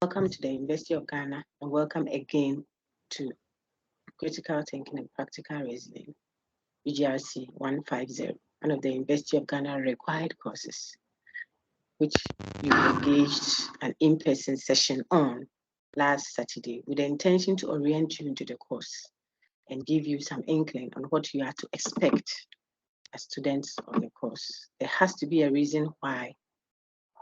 Welcome to the University of Ghana and welcome again to Critical Thinking and Practical Reasoning, UGRC150, one of the University of Ghana required courses, which you engaged an in-person session on last Saturday with the intention to orient you into the course and give you some inkling on what you are to expect as students of the course. There has to be a reason why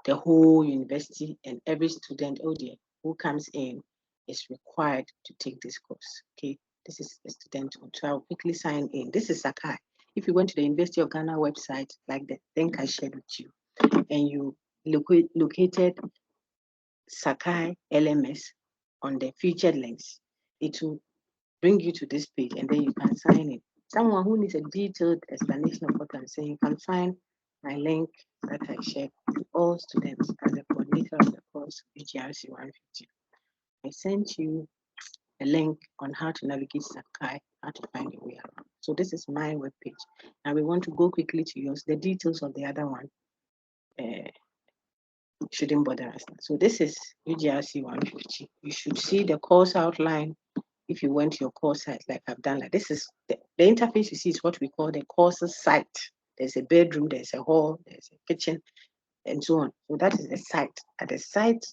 the whole university and every student, oh dear, who comes in is required to take this course. Okay, this is a student one. So I'll quickly sign in. This is Sakai. If you went to the University of Ghana website, like the link I shared with you, and you located Sakai LMS on the featured links, it will bring you to this page and then you can sign in. Someone who needs a detailed explanation of what I'm saying can find my link that I shared to all students as a coordinator of the course UGRC150. I sent you a link on how to navigate Sakai, how to find your way around. So this is my webpage. And we want to go quickly to yours. The details of the other one shouldn't bother us. So this is UGRC150. You should see the course outline if you went to your course site like I've done. Like this is the interface you see is what we call the courses site. There's a bedroom, there's a hall, there's a kitchen, and so on. So that is the site. At the site,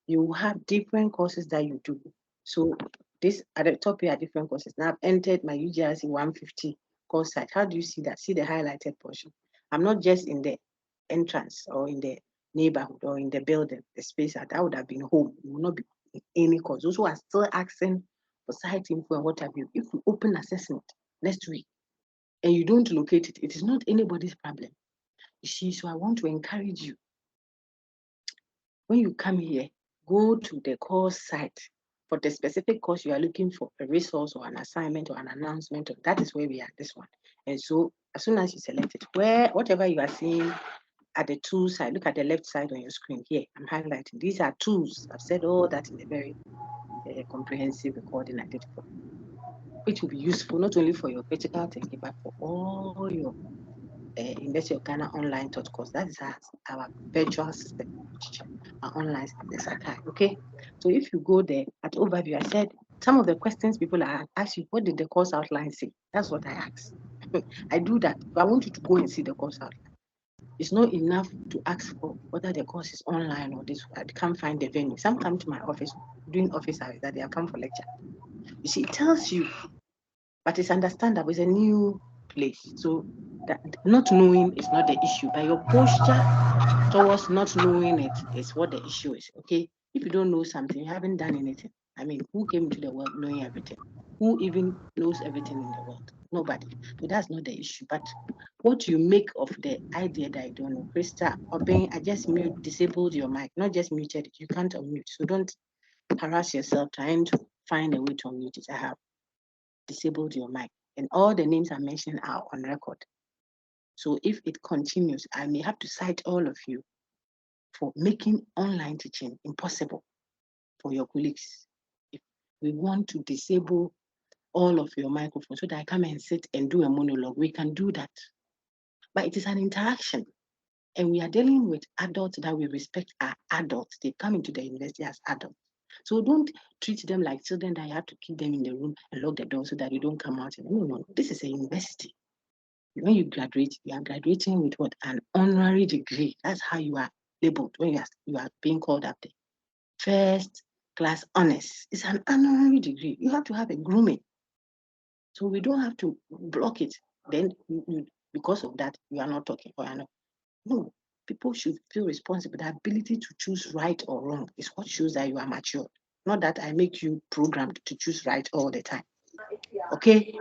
you have different courses that you do. So this at the top here are different courses. Now I've entered my UGRC 150 course site. How do you see that? See the highlighted portion. I'm not just in the entrance or in the neighborhood or in the building, the space that would have been home. You will not be in any course. Those who are still asking for site info and what have you, if you open assessment next week and you don't locate it, it is not anybody's problem. You see, so I want to encourage you. When you come here, go to the course site for the specific course you are looking for, a resource or an assignment or an announcement. That is where we are, this one. And so as soon as you select it, whatever you are seeing at the tools side, look at the left side on your screen here. I'm highlighting. These are tools. I've said all that in a very comprehensive recording I did for you, which will be useful not only for your critical thinking, but for all your University of Ghana online taught course. That is our virtual system, our online system, okay? So if you go there at overview, I said some of the questions people are asking, what did the course outline say? That's what I asked. I do that. But I want you to go and see the course outline. It's not enough to ask for whether the course is online or this. I can't find the venue. Some come to my office doing office hours that they have come for lecture. You see, it tells you, but it's understandable. It's a new place. So that not knowing is not the issue, but your posture towards not knowing it is what the issue is. Okay. If you don't know something, you haven't done anything. I mean, who came into the world knowing everything? Who even knows everything in the world? Nobody. So that's not the issue. But what you make of the idea that I don't know, Krista, or being, I just disabled your mic, not just muted it. You can't unmute. So don't harass yourself trying to find a way to unmute it. I have disabled your mic. And all the names I mentioned are on record. So if it continues, I may have to cite all of you for making online teaching impossible for your colleagues. If we want to disable all of your microphones so that I come and sit and do a monologue, we can do that. But it is an interaction. And we are dealing with adults that we respect are adults. They come into the university as adults. So don't treat them like children that you have to keep them in the room and lock the door so that you don't come out. No. This is a university. When you graduate, you are graduating with what? An honorary degree. That's how you are labeled when you are being called up there. First class honors. It's an honorary degree. You have to have a grooming. So we don't have to block it. Then because of that, you are not talking or you are not. No, people should feel responsible. The ability to choose right or wrong is what shows that you are mature. Not that I make you programmed to choose right all the time. Okay?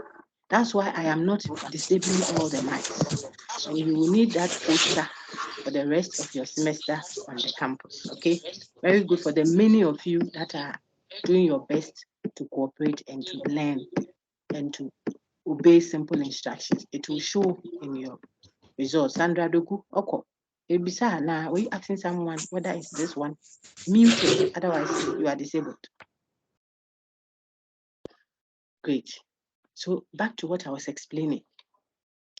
That's why I am not disabling all the mics. And you will need that posture for the rest of your semester on the campus. Okay? Very good for the many of you that are doing your best to cooperate and to learn and to obey simple instructions. It will show in your results. Sandra Doku, Oko. Ebisa now, were you asking someone whether it's this one? Mute it, otherwise you are disabled. Great. So back to what I was explaining.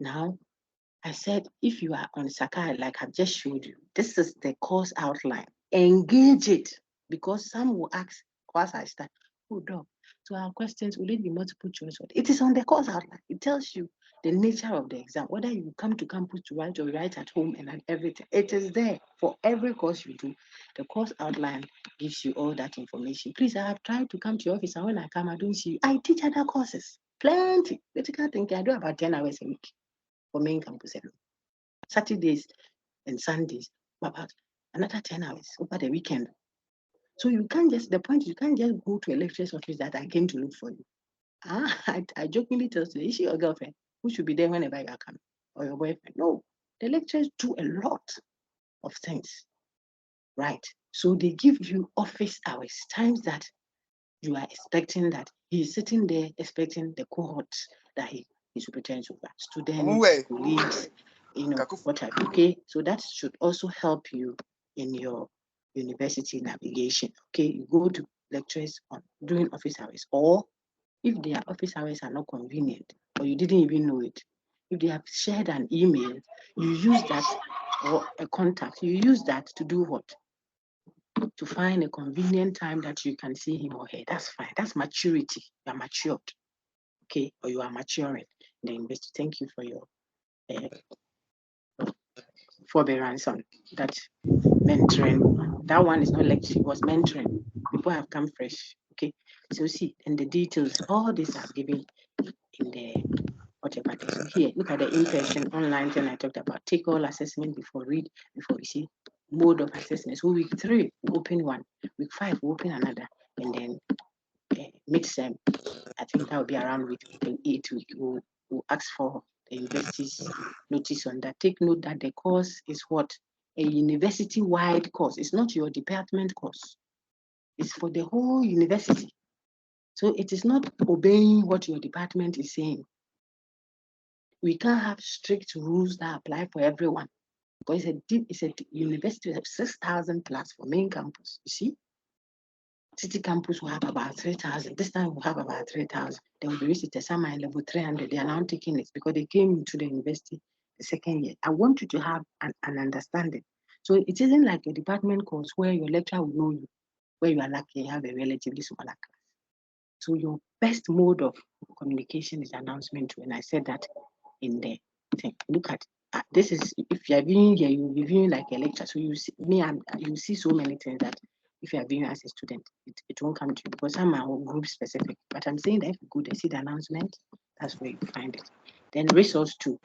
Now, I said, if you are on Sakai, like I've just showed you, this is the course outline. Engage it. because some will ask, once I start, oh, doc, so our questions, will it be multiple choice? It is on the course outline. It tells you the nature of the exam, whether you come to campus to write or you write at home and everything. It is there for every course you do. The course outline gives you all that information. Please, I have tried to come to your office, and when I come, I don't see you. I teach other courses, plenty. Critical thinking, I do about 10 hours a week for main campus alone. Saturdays and Sundays, about another 10 hours over the weekend. So you can't just, the point is you can't just go to a lecturer's office that I came to look for you. I jokingly tell you, is she your girlfriend who should be there whenever you are coming, or your boyfriend? No, the lecturers do a lot of things, right? So they give you office hours, times that you are expecting that he's sitting there expecting the cohort that he superintends over, students, colleagues, what have you. Okay, so that should also help you in your university navigation. Okay, you go to lectures on doing office hours, or if their office hours are not convenient, or you didn't even know it, if they have shared an email, you use that, or a contact, you use that to do what? To find a convenient time that you can see him or her. That's fine. That's maturity. You are matured, okay, or you are maturing in the university. Thank you for your forbearance on that mentoring. That one is not lecture, it was mentoring. People have come fresh, okay. So see, and the details, all these are given in the whatever. So here, look at the in-person online thing I talked about. Take all assessment before read, before we see mode of assessment. So week 3, we open one. Week 5, we open another. And then mid-sem, I think that will be around week 8. We'll ask for the university's notice on that. Take note that the course is what? A university-wide course. It's not your department course. It's for the whole university. So it is not obeying what your department is saying. We can't have strict rules that apply for everyone, because it's a university of 6,000 plus for main campus. You see, city campus will have about 3,000. This time we'll have about 3,000. They will be reached at summer level 300. They are now taking it because they came into the university the second year. I want you to have an understanding. So it isn't like a department course where your lecturer will know you, where you are lucky you have a relatively smaller class. So your best mode of communication is announcement. When I said that in the thing, look at this is, if you are viewing here, you will be viewing like a lecture. So you see me, and you see so many things that if you are viewing as a student, it won't come to you because some are group specific. But I'm saying that if you go there, see the announcement, that's where you find it. Then resource 2.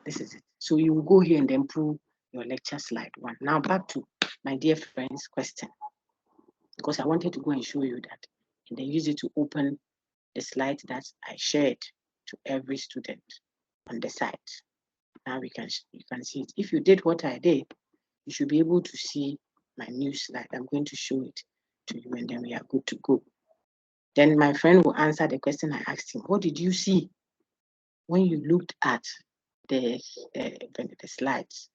This is it. So you will go here and then pull your lecture slide 1. Now back to my dear friend's question, because I wanted to go and show you that, and then use it to open the slide that I shared to every student on the site. Now you can see it. If you did what I did, you should be able to see my new slide. I'm going to show it to you, and then we are good to go. Then my friend will answer the question I asked him. What did you see when you looked at the slides?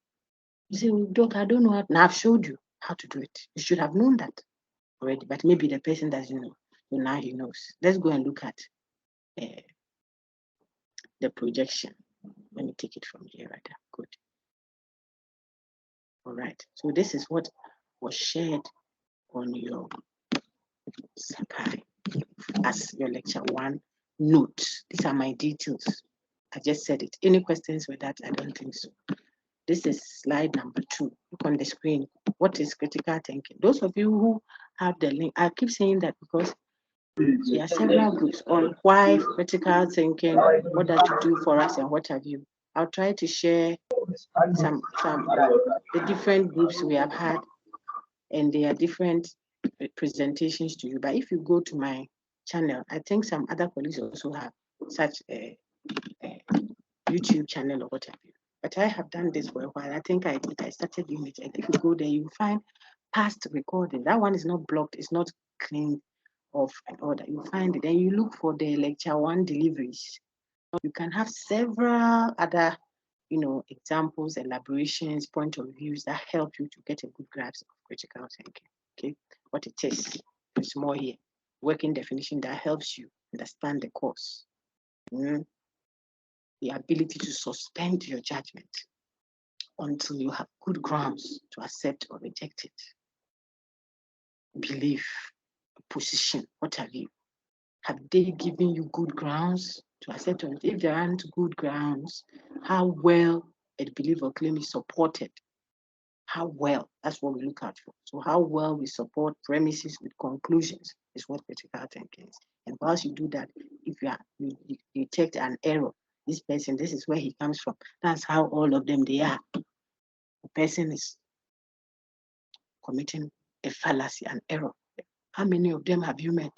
You say, well, Doc, I don't know how. Now I've showed you how to do it. You should have known that already, but maybe the person doesn't know. So now he knows. Let's go and look at the projection. Let me take it from here, rather. Good. All right. So this is what was shared on your Sakai as your lecture 1 notes. These are my details. I just said it. Any questions with that? I don't think so. This is slide number 2. Look on the screen. What is critical thinking? Those of you who have the link, I keep saying that because there are several groups on why critical thinking, what does it do for us, and what have you. I'll try to share some the different groups we have had, and there are different presentations to you. But if you go to my channel, I think some other colleagues also have such a YouTube channel or what have you. But I have done this for a while. I think I started doing it. And if you go there, you find past recording. That one is not blocked. It's not cleaned off and all that. You find it. Then you look for the lecture 1 deliveries. You can have several other, examples, elaborations, point of views that help you to get a good grasp of critical thinking. Okay, what it is. There's more here. Working definition that helps you understand the course. The ability to suspend your judgment until you have good grounds to accept or reject it. belief, position? What have you? Have they given you good grounds to accept it? If there aren't good grounds, how well a belief or claim is supported? How well, that's what we look at for. So how well we support premises with conclusions is what critical thinking is. And once you do that, if you detect an error, this person, this is where he comes from. That's how all of them they are. The person is committing a fallacy, an error. How many of them have you met?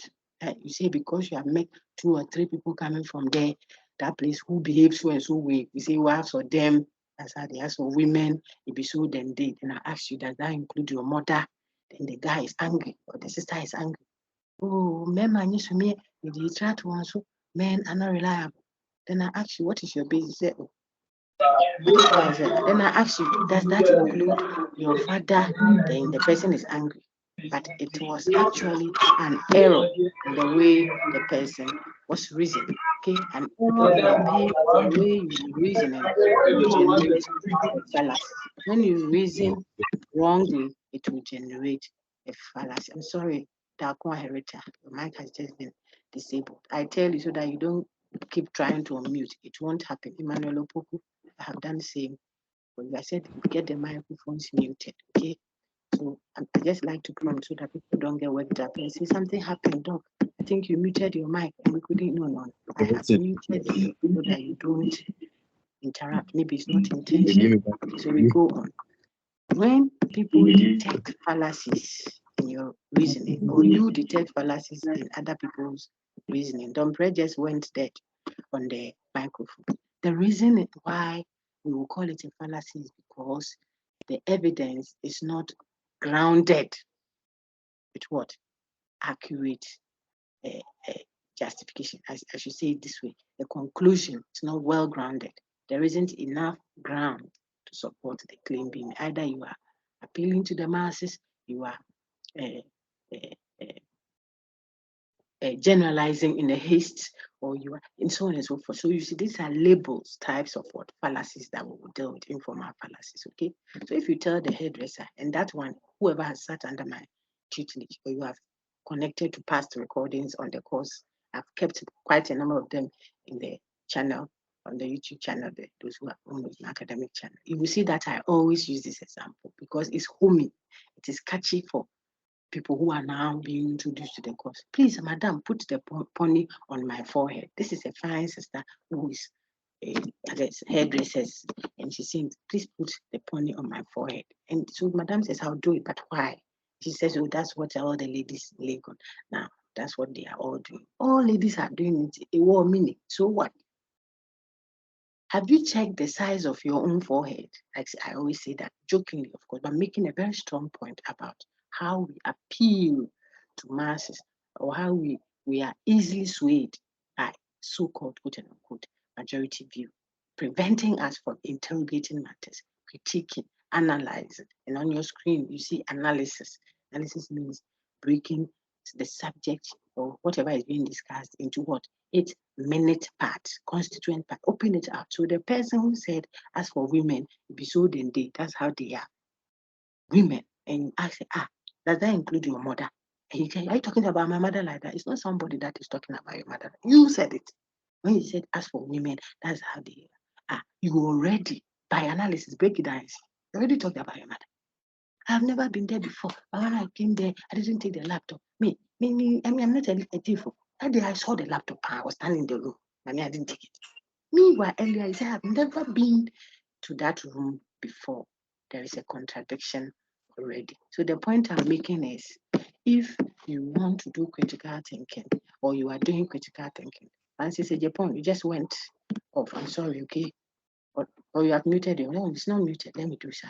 You say because you have met 2 or 3 people coming from there, that place who behaves so and so way. You say, well, for them, that's how they are. So women, it be so then they. Then I ask you, does that include your mother? Then the guy is angry or the sister is angry. Oh, men man used to me, you try to answer, men are not reliable. Then I ask you, what is your basis? Say, oh, then I ask you, does that include your father? Then the person is angry. But it was actually an error in the way the person was reasoning. Okay, and the way you reason it generates fallacy. When you reason wrongly, it will generate a fallacy. I'm sorry, Darko Herita, your mic has just been disabled. I tell you so that you don't keep trying to unmute. It won't happen. Emmanuel Opoku, I have done the same. But I said get the microphones muted. Okay. So I just like to prompt so that people don't get worked up and say something happened, Doc. I think you muted your mic and we couldn't. No. I have muted you so that you don't interrupt. Maybe it's not intentional. So we go on. When people detect fallacies in your reasoning, or you detect fallacies in other people's reasoning, Dombre just went dead on the microphone. The reason why we will call it a fallacy is because the evidence is not grounded with what? Accurate justification. I should say it this way. The conclusion is not well grounded. There isn't enough ground to support the claim being made. Either you are appealing to the masses, you are generalizing in a haste, or you are, and so on and so forth. So you see, these are labels, types of what fallacies that we will deal with, informal fallacies. Okay. So if you tell the hairdresser, and that one, whoever has sat under my tutelage, or you have connected to past recordings on the course, I've kept quite a number of them in the channel, on the YouTube channel, those who are on the academic channel. You will see that I always use this example because it's homey, it is catchy for people who are now being introduced to the course. Please, madam, put the pony on my forehead. This is a fine sister who is a hairdresser, and she's saying, please put the pony on my forehead. And so madam says, I'll do it, but why? She says, oh, that's what all the ladies live on. Now, that's what they are all doing. All ladies are doing it, a war meaning. So what? Have you checked the size of your own forehead? Like I always say that jokingly, of course, but making a very strong point about how we appeal to masses, or how we are easily swayed by so-called quote and unquote majority view, preventing us from interrogating matters, critiquing, analyzing. And on your screen, you see analysis. Analysis means breaking the subject or whatever is being discussed into what? 8-minute part, constituent part. Open it up. So the person who said, as for women, it be so then they, that's how they are. Women. And you ask, does that include your mother? And you say, are you talking about my mother like that? It's not somebody that is talking about your mother. You said it. When you said, as for women, that's how they are. You already, by analysis, break it down. You already talked about your mother. I've never been there before. But when I came there, I didn't take the laptop. I'm not a thief. That day I saw the laptop. I was standing in the room. I didn't take it. Meanwhile, earlier I said, I've never been to that room before. There is a contradiction already. So the point I'm making is, if you want to do critical thinking, or you are doing critical thinking, Francis said, Japan, you just went off. I'm sorry, okay? Or you have muted it. No, it's not muted. Let me do so.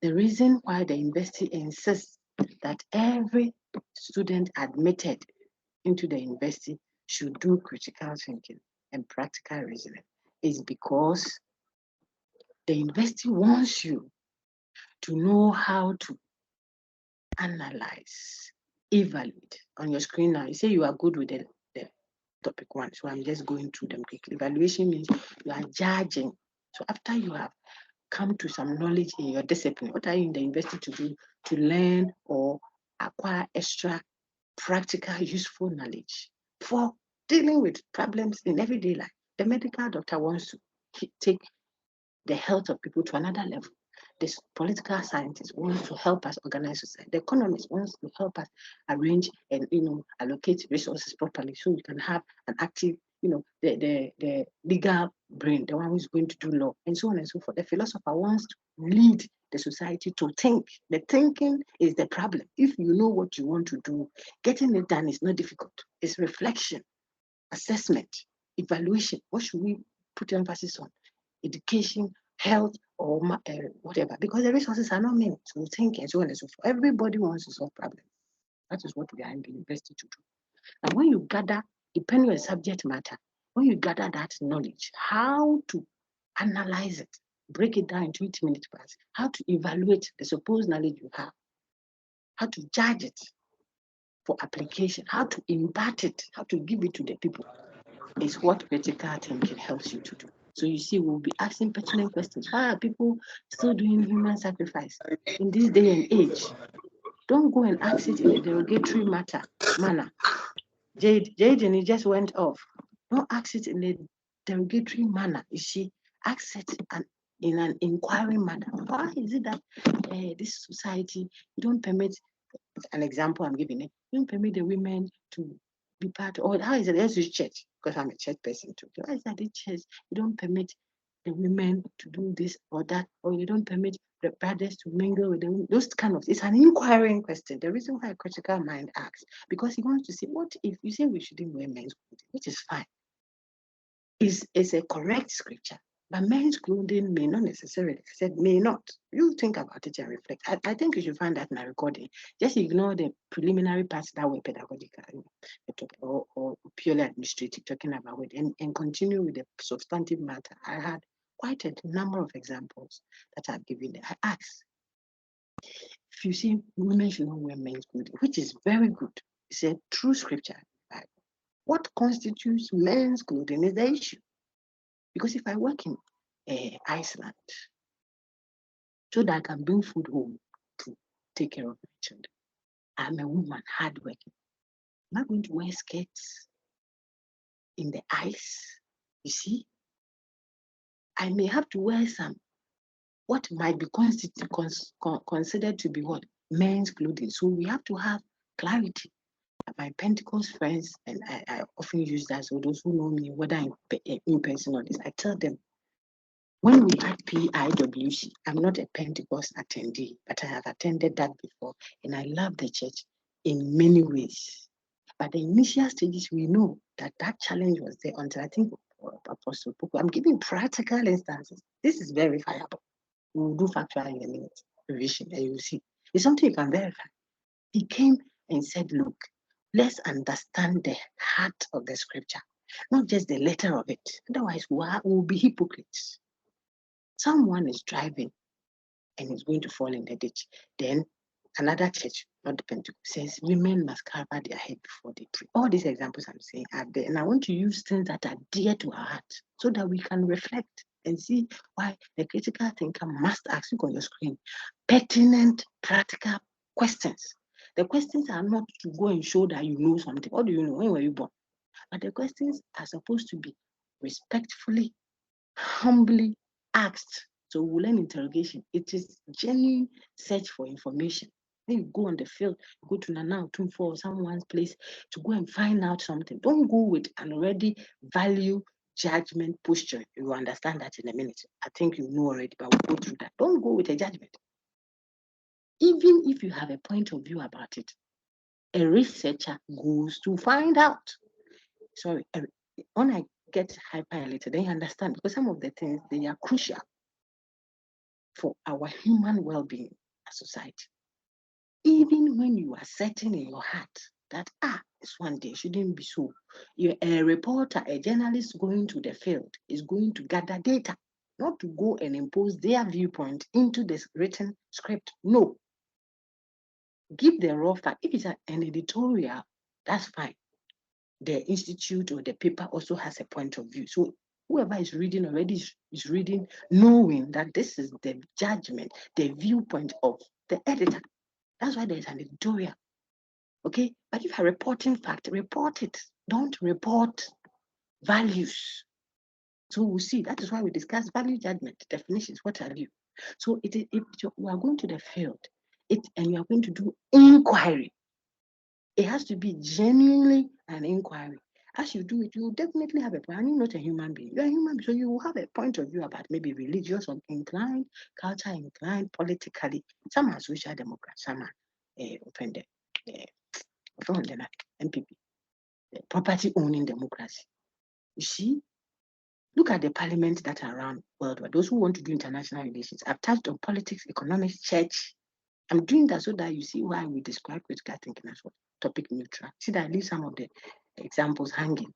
The reason why the university insists that every student admitted into the university should do critical thinking and practical reasoning is because the university wants you to know how to analyze, evaluate. On your screen now, you say you are good with the topic 1, so I'm just going through them quickly. Evaluation means you are judging. So after you have come to some knowledge in your discipline, what are you in the university to do? To learn or acquire extra practical, useful knowledge for dealing with problems in everyday life. The medical doctor wants to take the health of people to another level. This political scientist wants to help us organize society. The economist wants to help us arrange and allocate resources properly so we can have an active, the legal brain, the one who's going to do law, and so on and so forth. The philosopher wants to lead the society to think. The thinking is the problem. If you know what you want to do, getting it done is not difficult. It's reflection, assessment, evaluation. What should we put emphasis on? Education, health, or whatever, because the resources are not meant to think and so on and so forth. Everybody wants to solve problems. That is what we are in the university to do. And when you gather, depending on subject matter, when you gather that knowledge, how to analyze it, break it down into 8-minute parts, how to evaluate the supposed knowledge you have, how to judge it for application, how to impart it, how to give it to the people, is what critical thinking helps you to do. So you see, we'll be asking pertinent questions. Why are people still doing human sacrifice in this day and age? Don't go and ask it in a derogatory manner. Jade, and it just went off. Don't ask it in a derogatory manner. You see, ask it in an inquiring manner. Why is it that this society, you don't permit, an example I'm giving it, you don't permit the women to be part of, or how is it? Let's use church, because I'm a church person too. Why is that in church you don't permit the women to do this or that, or you don't permit the brothers to mingle with them? Those kind of, it's an inquiring question. The reason why a critical mind asks, because he wants to see, what if you say we shouldn't wear men's clothing, which is fine, is a correct scripture, but men's clothing may not necessarily, I said may not. You think about it and reflect. I think you should find that in a recording. Just ignore the preliminary parts that were pedagogical or purely administrative, talking about it, and continue with the substantive matter. I had quite a number of examples that I've given there. I asked, if you see women should not wear men's clothing, which is very good. It's a true scripture. What constitutes men's clothing is the issue. Because if I work in Iceland, so that I can bring food home to take care of my children, I'm a woman, hardworking. Am I going to wear skirts in the ice? You see, I may have to wear some, what might be considered to be what? Men's clothing. So we have to have clarity. My Pentecost friends, and I often use that, so those who know me, whether in person or this, I tell them, when we had PIWC, I'm not a Pentecost attendee, but I have attended that before, and I love the church in many ways. But the initial stages, we know that challenge was there until I think Apostle Poku. I'm giving practical instances. This is verifiable. We will do factual in a minute, revision, and you'll see. It's something you can verify. He came and said, look, let's understand the heart of the scripture, not just the letter of it. Otherwise, we'll be hypocrites. Someone is driving and is going to fall in the ditch. Then another church, not the Pentecost, says women must cover their head before they pray. All these examples I'm saying are there. And I want to use things that are dear to our heart so that we can reflect and see why the critical thinker must ask, look on your screen, pertinent, practical questions. The questions are not to go and show that you know something. What do you know? When were you born? But the questions are supposed to be respectfully, humbly asked. So we'll learn interrogation. It is genuine search for information. When you go on the field, go to Nana Tumfo or someone's place to go and find out something. Don't go with an already value judgment posture. You will understand that in a minute. I think you know already, but we'll go through that. Don't go with a judgment. Even if you have a point of view about it, a researcher goes to find out. Sorry, when I get hyper-elated, then you understand, because some of the things, they are crucial for our human well-being as society. Even when you are certain in your heart that, this one day shouldn't be so, you're a reporter, a journalist going to the field is going to gather data, not to go and impose their viewpoint into this written script. No. Give the raw fact. If it's an editorial, that's fine. The institute or the paper also has a point of view. So whoever is reading already is reading knowing that this is the judgment, the viewpoint of the editor. That's why there's an editorial. Okay, but if you're reporting fact, report it. Don't report values. So we see that is why we discuss value judgment definitions. What are you? So if you are going to the field, and you are going to do inquiry, it has to be genuinely an inquiry. As you do it, you will definitely have a point. You're not a human being. You're a human being, so you will have a point of view about maybe religious or inclined, culture inclined, politically. Some are social democrats, some are offended, MPP, property owning democracy. You see, look at the parliaments that are around worldwide. Those who want to do international relations. I've touched on politics, economics, church. I'm doing that so that you see why we describe critical thinking as what topic neutral. See that I leave some of the examples hanging.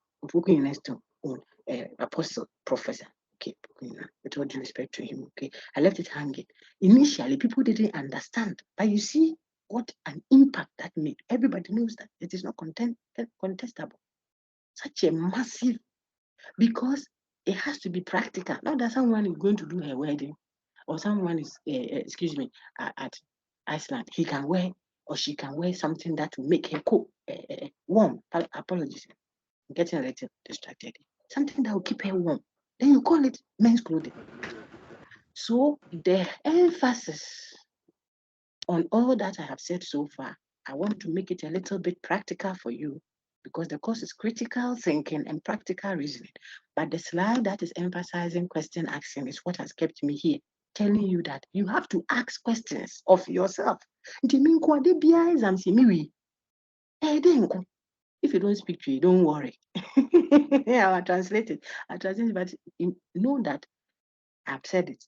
Apostle, professor. Okay, with all due respect to him. Okay, I left it hanging. Initially, people didn't understand, but you see what an impact that made. Everybody knows that it is not contestable. Such a massive, because it has to be practical. Not that someone is going to do a wedding, or someone is, at Iceland, he can wear or she can wear something that will make her cool, warm. Apologies, I'm getting a little distracted. Something that will keep her warm. Then you call it men's clothing. So the emphasis on all that I have said so far, I want to make it a little bit practical for you, because the course is critical thinking and practical reasoning. But the slide that is emphasizing question asking is what has kept me here, telling you that you have to ask questions of yourself. If you don't speak to it, don't worry. I'll translate it. But know that I've said it.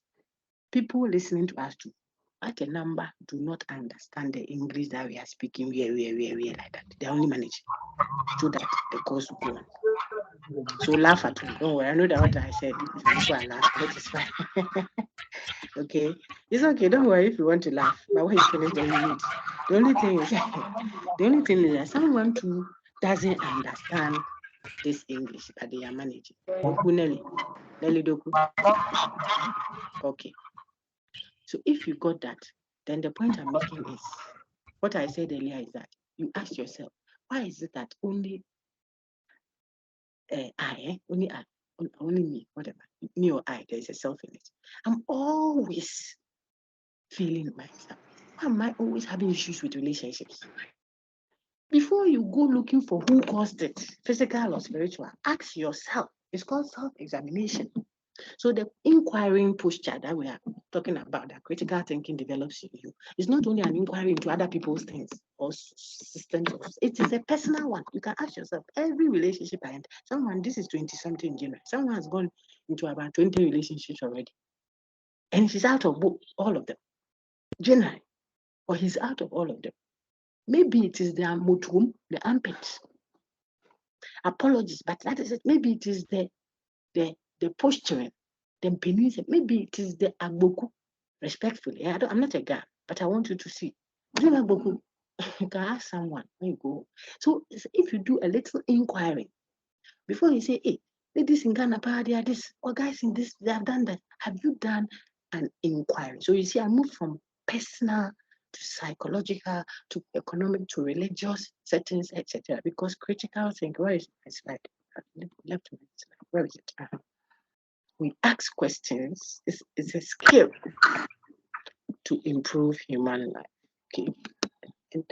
People listening to us too, at a number, do not understand the English that we are speaking, we like that. They only manage so that the course will go on. So laugh at me. Don't worry. I know that what I said. Some people are laughing. That is fine. Okay. It's okay. Don't worry if you want to laugh. But when you finish, then you mute. The only thing is that someone too doesn't understand this English that they are managing. Nelly Doku. Okay. So if you got that, then the point I'm making is, what I said earlier is that you ask yourself, why is it that only only me, whatever, me or I, there's a self in it. I'm always feeling myself. Why am I always having issues with relationships? Before you go looking for who caused it, physical or spiritual, ask yourself. It's called self-examination. So the inquiring posture that we are talking about, that critical thinking develops in you, is not only an inquiry into other people's things or systems. It is a personal one. You can ask yourself, every relationship I enter, someone, this is 20-something in general, someone has gone into about 20 relationships already. And she's out of all of them, generally, or he's out of all of them. Maybe it is the mutuum, the armpits. Apologies, but that is it. Maybe it is the posturing, the penis. Maybe it is the agboku. Respectfully, I'm not a guy, but I want you to see. Do agboku? You can ask someone when you go. So if you do a little inquiry before you say, "Hey, ladies in Ghana, they are this, or guys in this, they have done that." Have you done an inquiry? So you see, I moved from personal to psychological to economic to religious settings, etc. Because critical thinking, where is my slide? Left my slide. Where is it? We ask questions. It's a skill to improve human life. Okay, and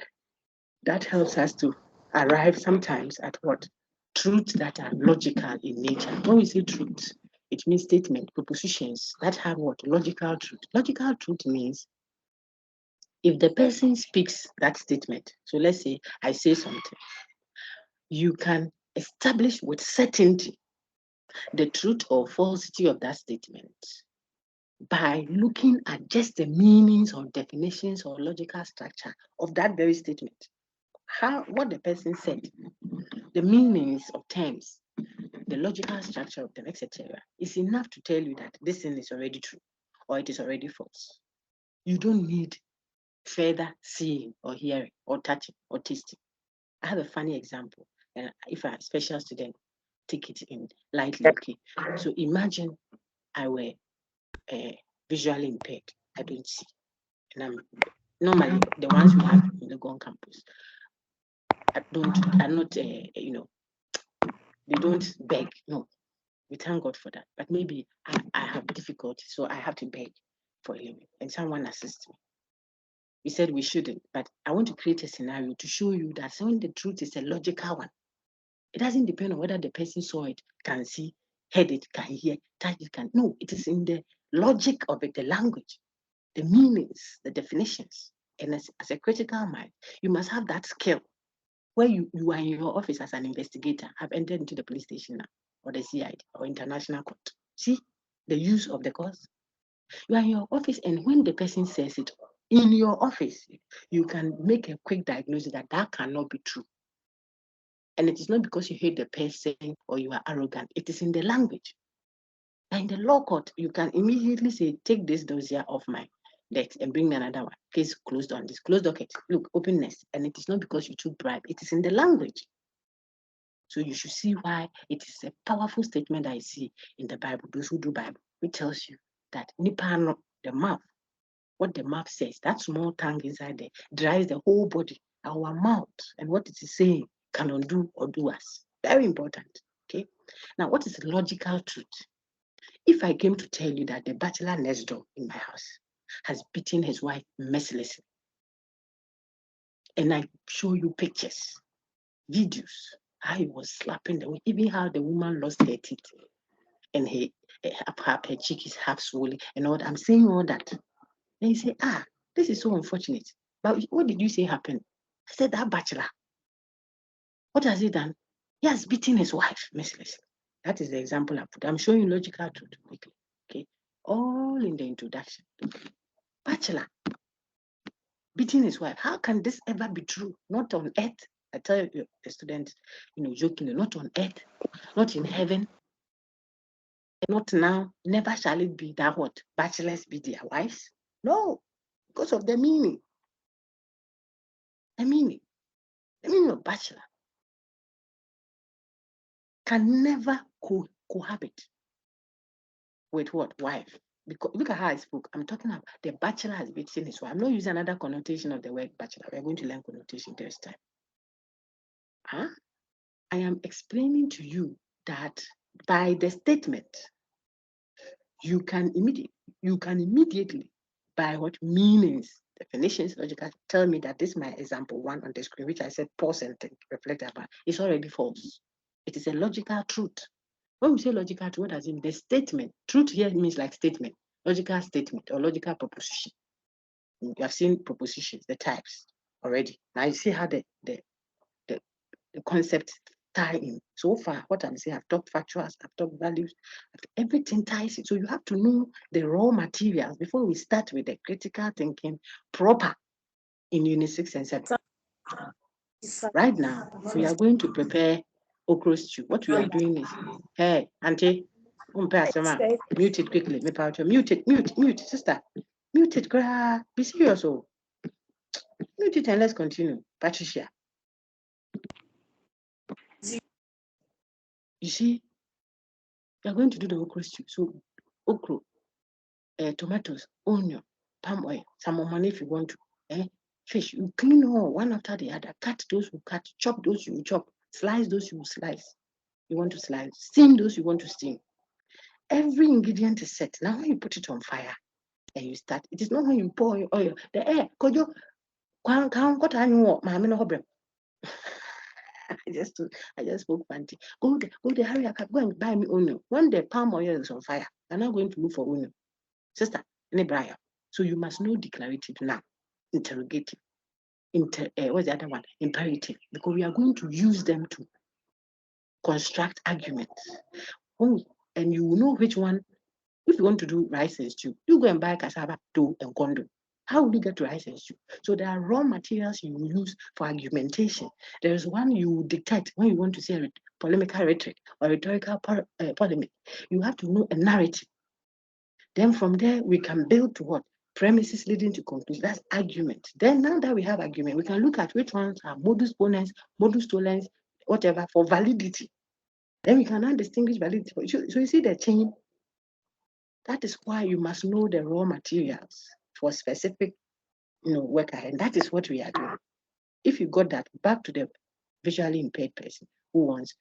that helps us to arrive sometimes at what? Truths that are logical in nature. When we say truth, it means statement, propositions that have what? Logical truth. Logical truth means if the person speaks that statement, so let's say I say something, you can establish with certainty the truth or falsity of that statement by looking at just the meanings or definitions or logical structure of that very statement. What the person said, the meanings of terms, the logical structure of them, etc., is enough to tell you that this thing is already true or it is already false. You don't need further seeing or hearing or touching or tasting. I have a funny example, and if a special student take it in lightly, okay. So imagine I were visually impaired. I don't see, and I'm normally the ones we have in the Gon campus. are not, they don't beg. No, we thank God for that. But maybe I have difficulty, so I have to beg for a living, and someone assists me. We said we shouldn't, but I want to create a scenario to show you that when the truth is a logical one, it doesn't depend on whether the person saw it, can see, heard it, can hear, touch it, can. No, it is in the logic of it, the language, the meanings, the definitions. And as a critical mind, you must have that skill where you are in your office as an investigator, have entered into the police station now, or the CID, or international court. See the use of the cause? You are in your office, and when the person says it in your office, you can make a quick diagnosis that that cannot be true. And it is not because you hate the person or you are arrogant. It is in the language. And in the law court, you can immediately say, take this dossier off my desk and bring me another one. Case closed on this. Closed docket. Look, openness. And it is not because you took bribe. It is in the language. So you should see why it is a powerful statement that I see in the Bible, those who do Bible, which tells you that Nipano, the mouth, what the mouth says, that small tongue inside there drives the whole body. Our mouth and what it is saying can undo or do us. Very important. Okay. Now, what is logical truth? If I came to tell you that the bachelor next door in my house has beaten his wife mercilessly, and I show you pictures, videos, how he was slapping the woman, even how the woman lost her teeth and her cheek is half swollen and all that. I'm saying all that. And you say, this is so unfortunate. But what did you say happened? I said, that bachelor. What has he done? He has beaten his wife mercilessly. That is the example I put. I'm showing you logical truth quickly. Okay. All in the introduction. Bachelor beating his wife. How can this ever be true? Not on earth. I tell you, the students, jokingly, not on earth, not in heaven, not now. Never shall it be that what? Bachelors be their wives? No, because of the meaning. The meaning of bachelor can never cohabit with what? Wife. Because look at how I spoke. I'm talking about the bachelor has beaten his wife. I'm not using another connotation of the word bachelor. We're going to learn connotation this time. I am explaining to you that by the statement, you can immediately, by what meanings, definitions, logical, tell me that this is my example one on the screen, which I said pause and think, reflect about, is already false. It is a logical truth. When we say logical truth, what does it mean? The statement, truth here means like statement, logical statement or logical proposition. You have seen propositions, the types already. Now you see how the concept tie in. So far, what I'm saying, I've talked factuals, I've talked values, everything ties in. So you have to know the raw materials before we start with the critical thinking proper in Unit 6 and 7. Right now, we are going to prepare okra stew. What we are doing is, hey, auntie, mute it quickly. Mute it, sister. Mute it, be serious. Oh. Mute it and let's continue. Patricia. You see, we are going to do the okra stew. So, okra, tomatoes, onion, palm oil, some money if you want to. Fish, you clean all one after the other. Cut those you cut, chop those you chop, slice those you slice. You want to slice, steam those you want to steam. Every ingredient is set. Now when you put it on fire and you start, it is not when you pour oil. The air, kojo, I just spoke fancy. Go there, hurry up, go and buy me onion. When the palm oil is on fire, I'm not going to look for onion. Sister, so you must know declarative now, interrogative, what's the other one? Imperative, because we are going to use them to construct arguments. And you will know which one. If you want to do rice and stew, you go and buy cassava, dough, and kondo. How will you get to rice and stew? So there are raw materials you use for argumentation. There is one you dictate when you want to say a polemical rhetoric or rhetorical polemic. You have to know a narrative. Then from there, we can build to what? Premises leading to conclusion. That's argument. Then now that we have argument, we can look at which ones are modus ponens, modus tollens, whatever, for validity. Then we can now distinguish validity. So you see the chain. That is why you must know the raw materials for specific, work ahead. And that is what we are doing. If you got that, back to the visually impaired person who wants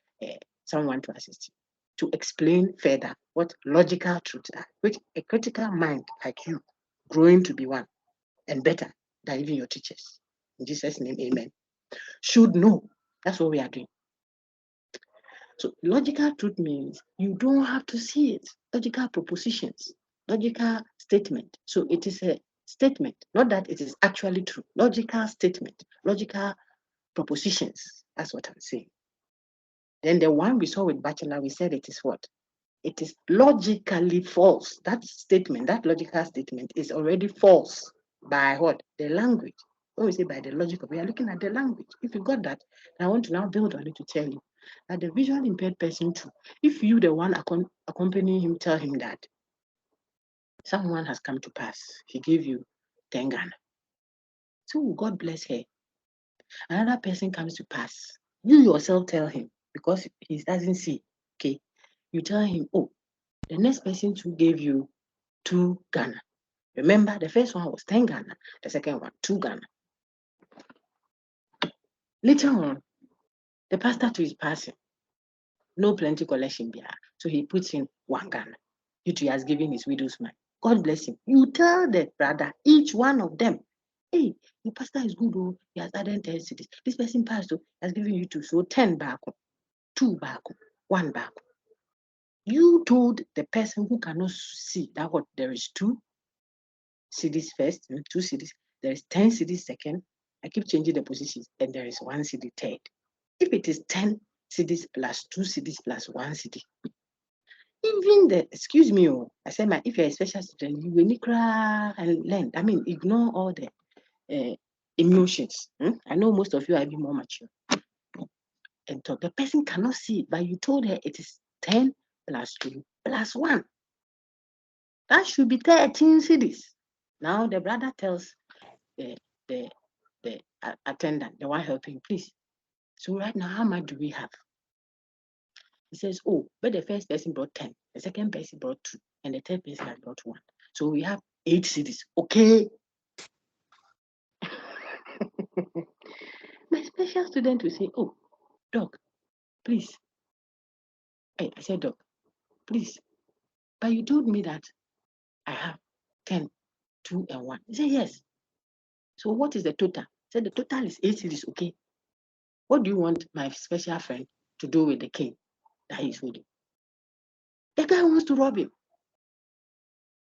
someone to assist you to explain further what logical truths are, which a critical mind like you, growing to be one and better than even your teachers. In Jesus' name, amen. Should know. That's what we are doing. So logical truth means you don't have to see it. Logical propositions, logical statement. So it is a statement, not that it is actually true. Logical statement, logical propositions. That's what I'm saying. Then the one we saw with bachelor, we said it is what? It is logically false. That statement, that logical statement is already false by what? The language. When we say by the logic, we are looking at the language. If you got that, I want to now build on it to tell you that the visually impaired person too, if you, the one accompanying him, tell him that someone has come to pass, he gave you 10 Ghana. So God bless her. Another person comes to pass. You yourself tell him, because he doesn't see, okay? You tell him, oh, the next person who gave you 2 Ghana. Remember, the first one was 10 Ghana, the second one, 2 Ghana. Later on, the pastor too is passing. No plenty collection beer. So he puts in 1 Ghana. He too has given his widow's mind. God bless him. You tell the brother, each one of them, hey, the pastor is good, oh, he has added 10 cities. This person passed, oh, has given you 2. So 10 back, 2 back, 1 back. You told the person who cannot see that what there is 2 cities first, 2 cities, there is 10 cities second. I keep changing the positions, and there is 1 city third. If it is 10 cities plus 2 cities plus 1 city, even the, excuse me, I said, if you're a special student, you will need cry and learn. I mean, ignore all the emotions. I know most of you are even more mature. And talk. The person cannot see it, but you told her it is 10 plus 2 plus 1. That should be 13 cities. Now the brother tells the attendant, the one helping, please. So right now, how much do we have? He says, oh, but the first person brought 10, the second person brought 2, and the third person has brought 1. So we have 8 cities. Okay. My special student will say, oh, doc, please. Hey, I said, doc, please. But you told me that I have 10, 2, and 1. He said, yes. So what is the total? He said, the total is 8 cities. Okay. What do you want my special friend to do with the king that he's holding? The guy wants to rob him.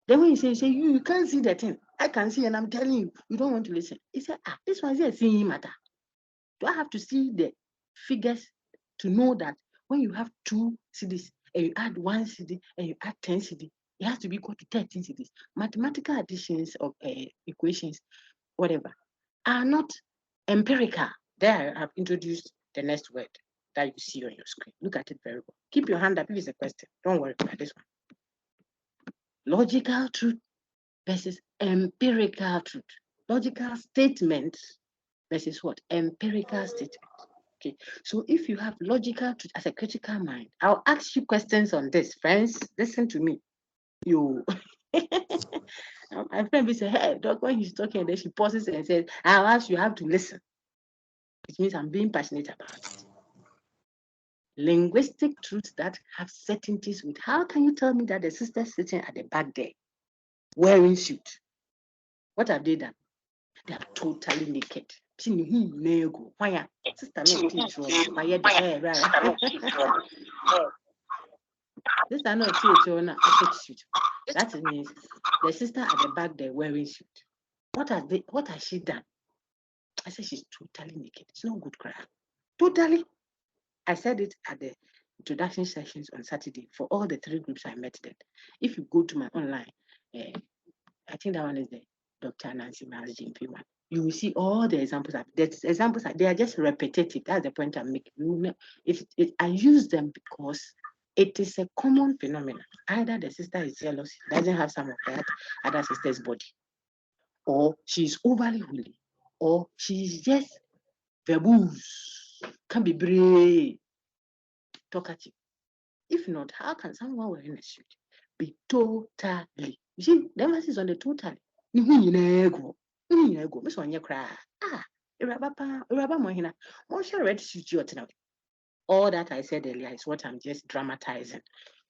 Then when he say you can't see the thing. I can see, and I'm telling you, you don't want to listen. He said, this one is a seeing matter. Do I have to see the figures to know that when you have 2 cities and you add 1 city and you add 10 cities, it has to be equal to 13 cities. Mathematical additions of equations, whatever, are not empirical. There, I've introduced the next word that you see on your screen. Look at it very well. Keep your hand up if it's a question. Don't worry about this one. Logical truth versus empirical truth. Logical statement versus what? Empirical statement. Okay. So if you have logical truth as a critical mind, I'll ask you questions on this. Friends, listen to me. You. My friend will say, hey, doc, when he's talking, and then she pauses and says, I'll ask you, have to listen. It means I'm being passionate about it. Linguistic truths that have certainties with, how can you tell me that the sister sitting at the back there wearing suit? What have they done? They are totally naked. Sister not teach Sister not teach That means the sister at the back there wearing suit. What has she done? I said she's totally naked. It's not good cry. Totally. I said it at the introduction sessions on Saturday for all the 3 groups I met then. If you go to my online, I think that one is the Dr. Nancy Miles GMP one. You will see all the examples. They are just repetitive. That's the point I'm making. I use them because it is a common phenomenon. Either the sister is jealous, doesn't have some of that other sister's body, or she's overly holy, or she's just verbose, can be brave, talkative. If not, how can someone wearing a suit be totally? You see, the emphasis on the totally. red suit. All that I said earlier is what I'm just dramatizing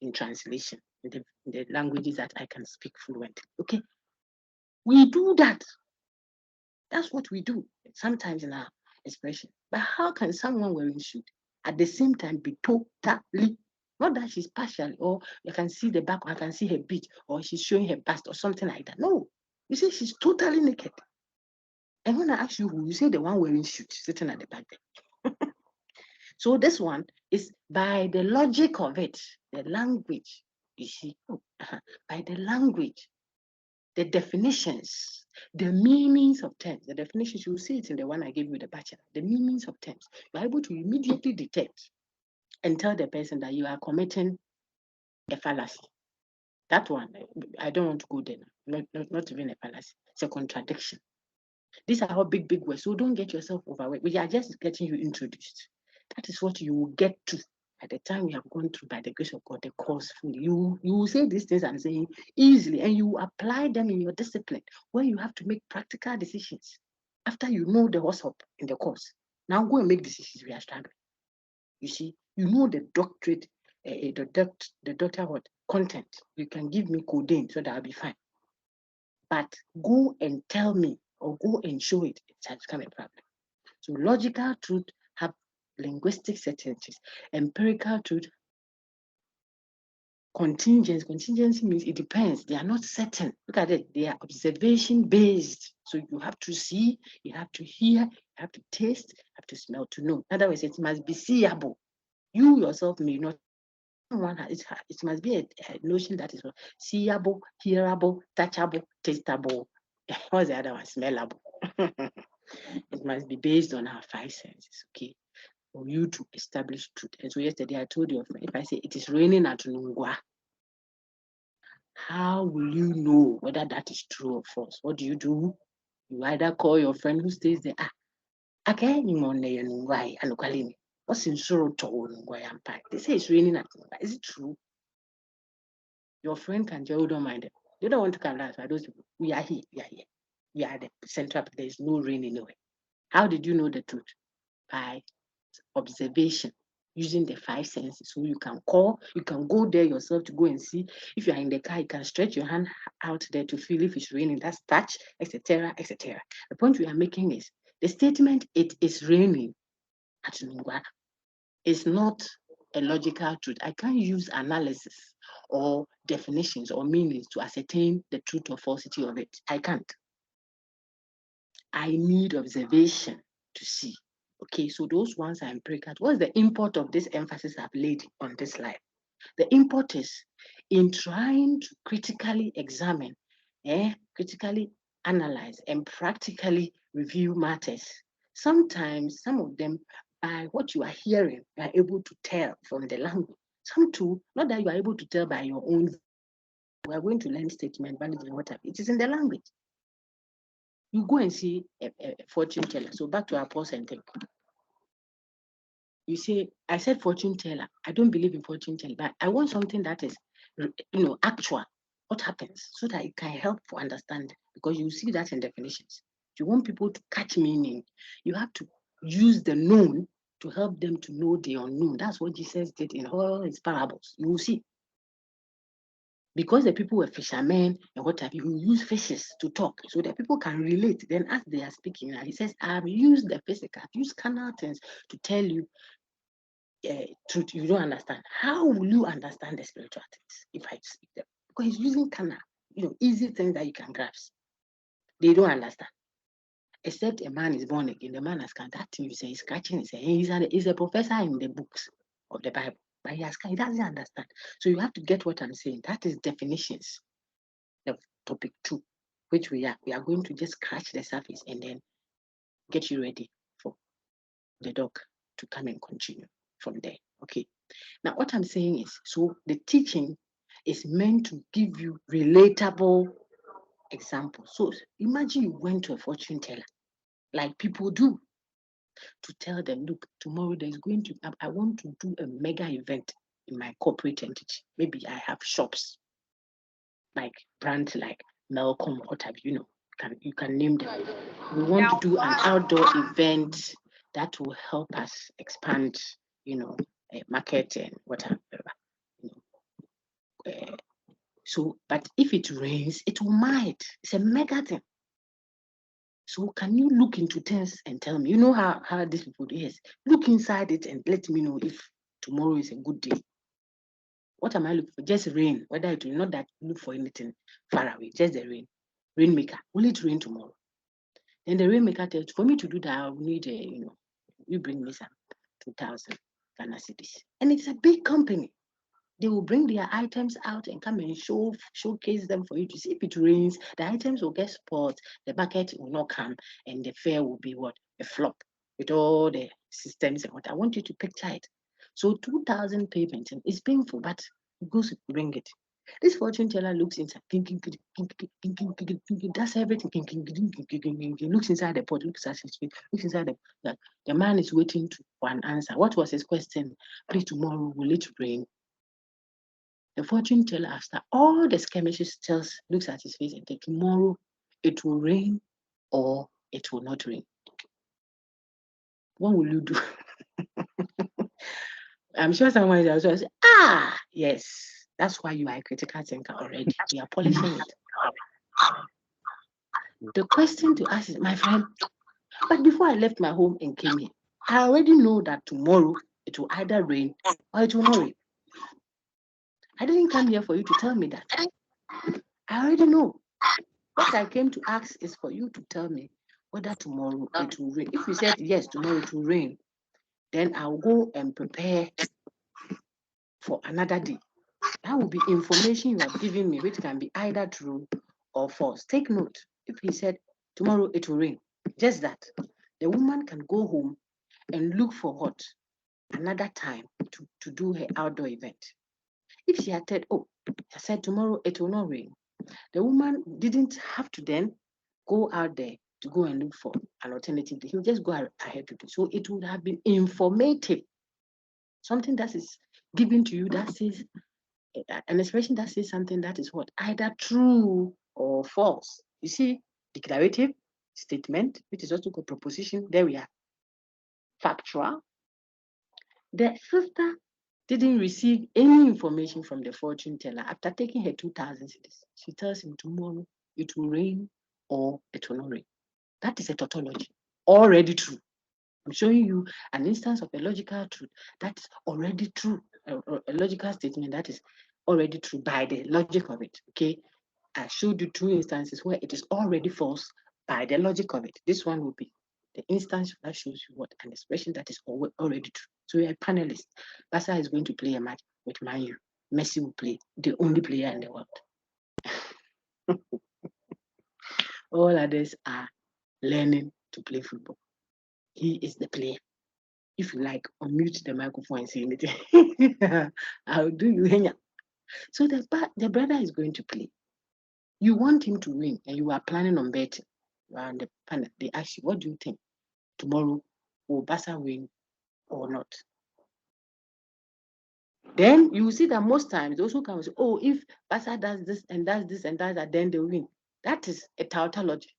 in translation, in the languages that I can speak fluently. Okay, we do that. That's what we do sometimes in our expression. But how can someone wearing suit at the same time be totally, not that she's partially, or you can see the back, or I can see her beach, or she's showing her bust, or something like that. No, you see, she's totally naked. And when I ask you who, you say the one wearing suit sitting at the back there. So this one is by the logic of it, the language, you see, by the language, the definitions, the meanings of terms, the definitions, you see it in the one I gave you, the bachelor, the meanings of terms. You're able to immediately detect and tell the person that you are committing a fallacy. That one, I don't want to go there, not even a fallacy, it's a contradiction. These are all big words, so don't get yourself overwhelmed. We are just getting you introduced. That is what you will get to by the time you have gone through, by the grace of God, the course fully. You will say these things I'm saying easily, and you apply them in your discipline where you have to make practical decisions after you know the what's up in the course. Now go and make decisions. We are struggling. You see, you know the doctorate, the doctor what content. You can give me codeine so that I'll be fine. But go and tell me or go and show it. It has become a problem. So logical truth have linguistic certainties. Empirical truth, contingency. Contingency means it depends. They are not certain. Look at it. They are observation based. So you have to see, you have to hear, you have to taste, you have to smell to know. In other words, it must be seeable. You yourself may not. It must be a notion that is seeable, hearable, touchable, tasteable. What's the other one? Smellable. It must be based on our five senses, okay? For you to establish truth. And so yesterday I told your friend, if I say it is raining at Nungwa, how will you know whether that is true or false? What do? You either call your friend who stays there, what's in Soro to they say it's raining at Nungwa. Is it true? Your friend can tell you, don't mind them. They don't want to come down. So those people, we are here. We are the central. There is no rain anywhere. How did you know the truth? By observation, using the five senses. So you can call, you can go there yourself to go and see. If you are in the car, you can stretch your hand out there to feel if it's raining. That's touch, etc., etc. The point we are making is the statement "it is raining" at Nungwa is not a logical truth. I can't use analysis or definitions or meanings to ascertain the truth or falsity of it. I can't. I need observation to see. Okay, so those ones are empirical. What's the import of this emphasis I've laid on this slide? The import is in trying to critically examine, critically analyze, and practically review matters. Sometimes, some of them, by what you are hearing, you are able to tell from the language. Some too, not that you are able to tell by your own. We are going to learn statement, valid, and whatever. It is in the language. You go and see a fortune teller. So back to our pause and think. You say, I said fortune teller. I don't believe in fortune teller, but I want something that is, actual. What happens so that it can help for understanding, because you see that in definitions. If you want people to catch meaning, you have to use the known to help them to know the unknown. That's what Jesus did in all his parables. You will see. Because the people were fishermen and what have you, use fishes to talk so that people can relate. Then as they are speaking, he says, I've used the physical, I've used carnal things to tell you truth you don't understand. How will you understand the spiritual things if I speak them? Because he's using carnal, easy things that you can grasp. They don't understand. Except a man is born again, the man has come. That thing you say, he's scratching his head. He's a professor in the books of the Bible, but he doesn't understand. So you have to get what I'm saying. That is definitions. The topic 2, which we are going to just scratch the surface and then get you ready for the doc to come and continue from there. Okay. Now what I'm saying is, so the teaching is meant to give you relatable examples. So imagine you went to a fortune teller, like people do, to tell them, look, tomorrow there's going to, I want to do a mega event in my corporate entity. Maybe I have shops like brands like Malcolm, what have you know. You can name them. We want to do an outdoor event that will help us expand, market and whatever. So, but if it rains, it will might. It's a mega thing. So can you look into things and tell me? You know how these people do? Yes. Look inside it and let me know if tomorrow is a good day. What am I looking for? Just rain. Whether it will not that look for anything far away. Just the rain. Rainmaker. Will it rain tomorrow? Then the rainmaker tells, for me to do that, I will need you bring me some 2,000 Ghana cedis. And it's a big company. They will bring their items out and come and showcase them for you to see. If it rains, the items will get spoiled, the market will not come, and the fair will be what? A flop with all the systems and what. I want you to picture it. So 2,000 payment is painful, but it goes to bring it. This fortune teller looks inside, does everything, looks inside the pot, looks at his face, looks inside the man is waiting for an answer. What was his question? Please, tomorrow, will it rain? The fortune teller, after all the skirmishes, looks at his face and says, tomorrow it will rain or it will not rain. What will you do? I'm sure someone is also say, yes, that's why you are a critical thinker already. We are polishing it. The question to ask is, my friend, but before I left my home and came here, I already know that tomorrow it will either rain or it will not rain. I didn't come here for you to tell me that. I already know. What I came to ask is for you to tell me whether tomorrow it will rain. If you said yes, tomorrow it will rain, then I'll go and prepare for another day. That will be information you have given me, which can be either true or false. Take note. If he said tomorrow it will rain, just that, the woman can go home and look for what? Another time to do her outdoor event. If she had said tomorrow it will not rain, the woman didn't have to then go out there to go and look for an alternative. He'll just go ahead to do. So it would have been informative. Something that is given to you that says, an expression that says something that is what? Either true or false. You see, declarative statement, which is also called proposition. There we are. Factual. The sister didn't receive any information from the fortune teller after taking her 2,000 cedis. She tells him tomorrow it will rain or it will not rain. That is a tautology, already true. I'm showing you an instance of a logical truth that's already true, a logical statement that is already true by the logic of it. Okay, I showed you two instances where it is already false by the logic of it. This one will be the instance that shows you what an expression that is already true. So you're a panelist. Barca is going to play a match with Man U. Messi will play, the only player in the world. All others are learning to play football. He is the player. If you like, unmute the microphone and say anything. I'll do you. So the brother is going to play. You want him to win, and you are planning on betting. You are on the panel. They ask you, what do you think? Tomorrow, will Barca win or not? Then you will see that most times those who come say, oh, if Barca does this and does this and does that, then they win. That is a tautology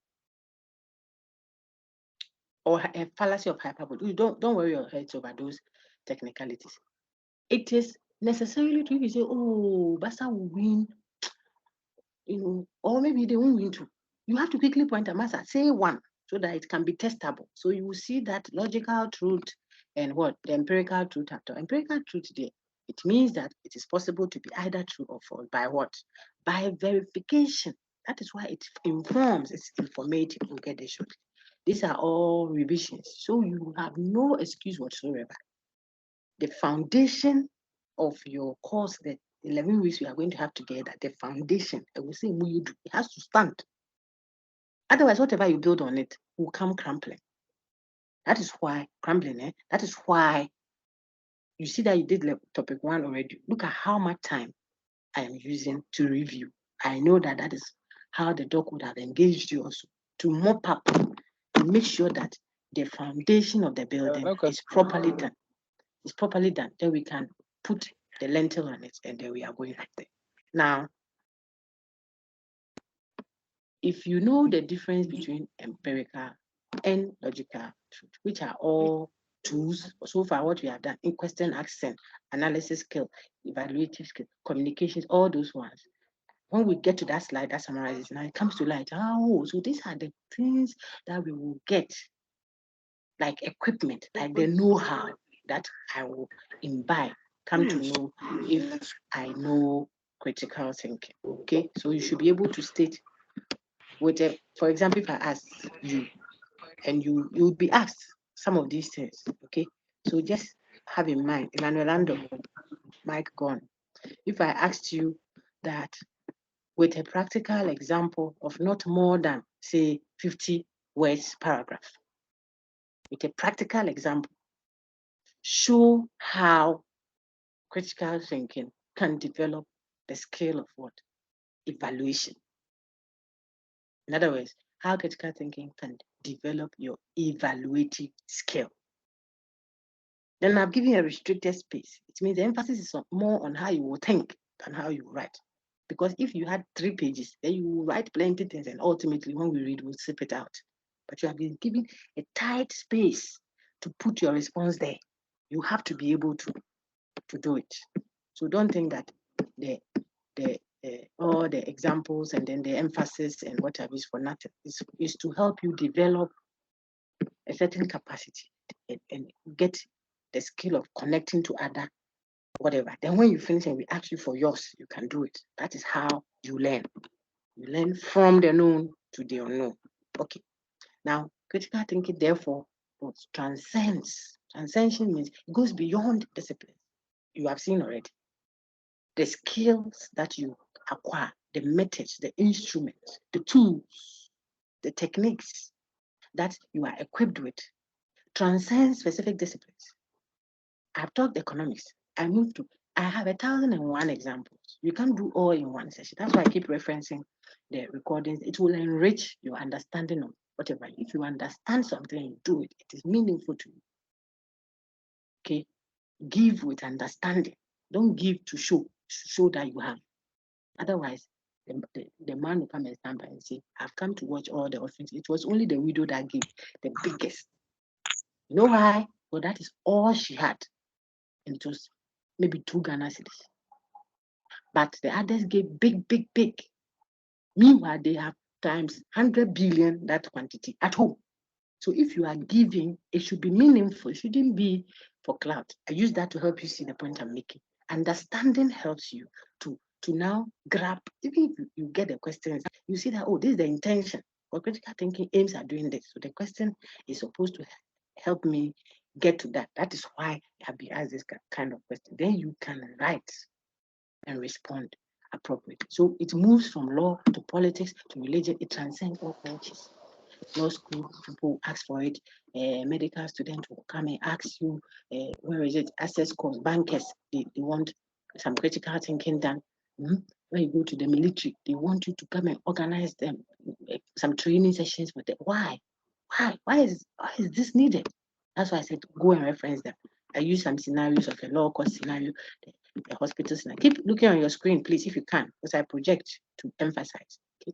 or a fallacy of hyperbole. Don't worry your heads over those technicalities. It is necessarily true if you say, oh, Barca will win, or maybe they won't win too. You have to quickly point a master, say one, so that it can be testable. So you will see that logical truth and what? The empirical truth after. Empirical truth there, it means that it is possible to be either true or false. By what? By verification. That is why it informs, it's informative. We'll get there shortly. These are all revisions. So you have no excuse whatsoever. The foundation of your course, the 11 weeks we are going to have together, the foundation, I will say, it has to stand. Otherwise, whatever you build on it will come crumbling. That is why, that is why you see that you did topic 1 already. Look at how much time I am using to review. I know that is how the doc would have engaged you also to mop up, to make sure that the foundation of the building is properly done. It's properly done. Then we can put the lintel on it, and then we are going up there. Now, if you know the difference between empirical and logical truth, which are all tools, so far what we have done in question accent, analysis skill, evaluative skill, communications, all those ones. When we get to that slide that summarizes, now it comes to light. Oh, so these are the things that we will get, like equipment, like the know-how that I will imbibe, come to know if I know critical thinking. Okay, so you should be able to state with a, for example, if I ask you, and you'll be asked some of these things. Okay, so just have in mind, Emmanuel Ando, Mike gone. If I asked you that with a practical example of not more than, say, 50 words paragraph, with a practical example, show how critical thinking can develop the skill of what? Evaluation. In other words, how critical thinking can develop your evaluative skill. Then I've given you a restricted space. It means the emphasis is more on how you will think than how you write. Because if you had 3 pages, then you will write plenty of things, and ultimately when we read, we'll sip it out. But you have been given a tight space to put your response there. You have to be able to do it. So don't think that all the examples and then the emphasis and whatever is for nothing. Is to help you develop a certain capacity and get the skill of connecting to other whatever. Then when you finish and we ask you for yours, you can do it. That is how you learn. You learn from the known to the unknown. Okay. Now, critical thinking, therefore, transcends. Transcension means it goes beyond discipline. You have seen already. The skills that you acquire, the methods, the instruments, the tools, the techniques that you are equipped with transcend specific disciplines. I've talked economics. I have 1,001 examples. You can't do all in one session. That's why I keep referencing the recordings. It will enrich your understanding of whatever. If you understand something and you do it, it is meaningful to you. Okay? Give with understanding. Don't give to show that you have. Otherwise, the man will come and stand by and say, I've come to watch all the offerings. It was only the widow that gave the biggest. You know why? Well, that is all she had. And it was maybe 2 Ghana cedis. But the others gave big, big, big. Meanwhile, they have times 100 billion that quantity at home. So if you are giving, it should be meaningful. It shouldn't be for clout. I use that to help you see the point I'm making. Understanding helps you to now grab, even if you get the questions, you see that, oh, this is the intention. Or critical thinking aims at doing this. So the question is supposed to help me get to that. That is why I've been asked this kind of question. Then you can write and respond appropriately. So it moves from law to politics to religion. It transcends all cultures. Law school, people ask for it. Medical students will come and ask you, where is it? Access course, bankers, they want some critical thinking done. When you go to the military, they want you to come and organize them, some training sessions with them. Why? Why is this needed? That's why I said go and reference them. I use some scenarios of a law course scenario, the hospital scenario. Keep looking on your screen, please, if you can, because I project to emphasize. Okay.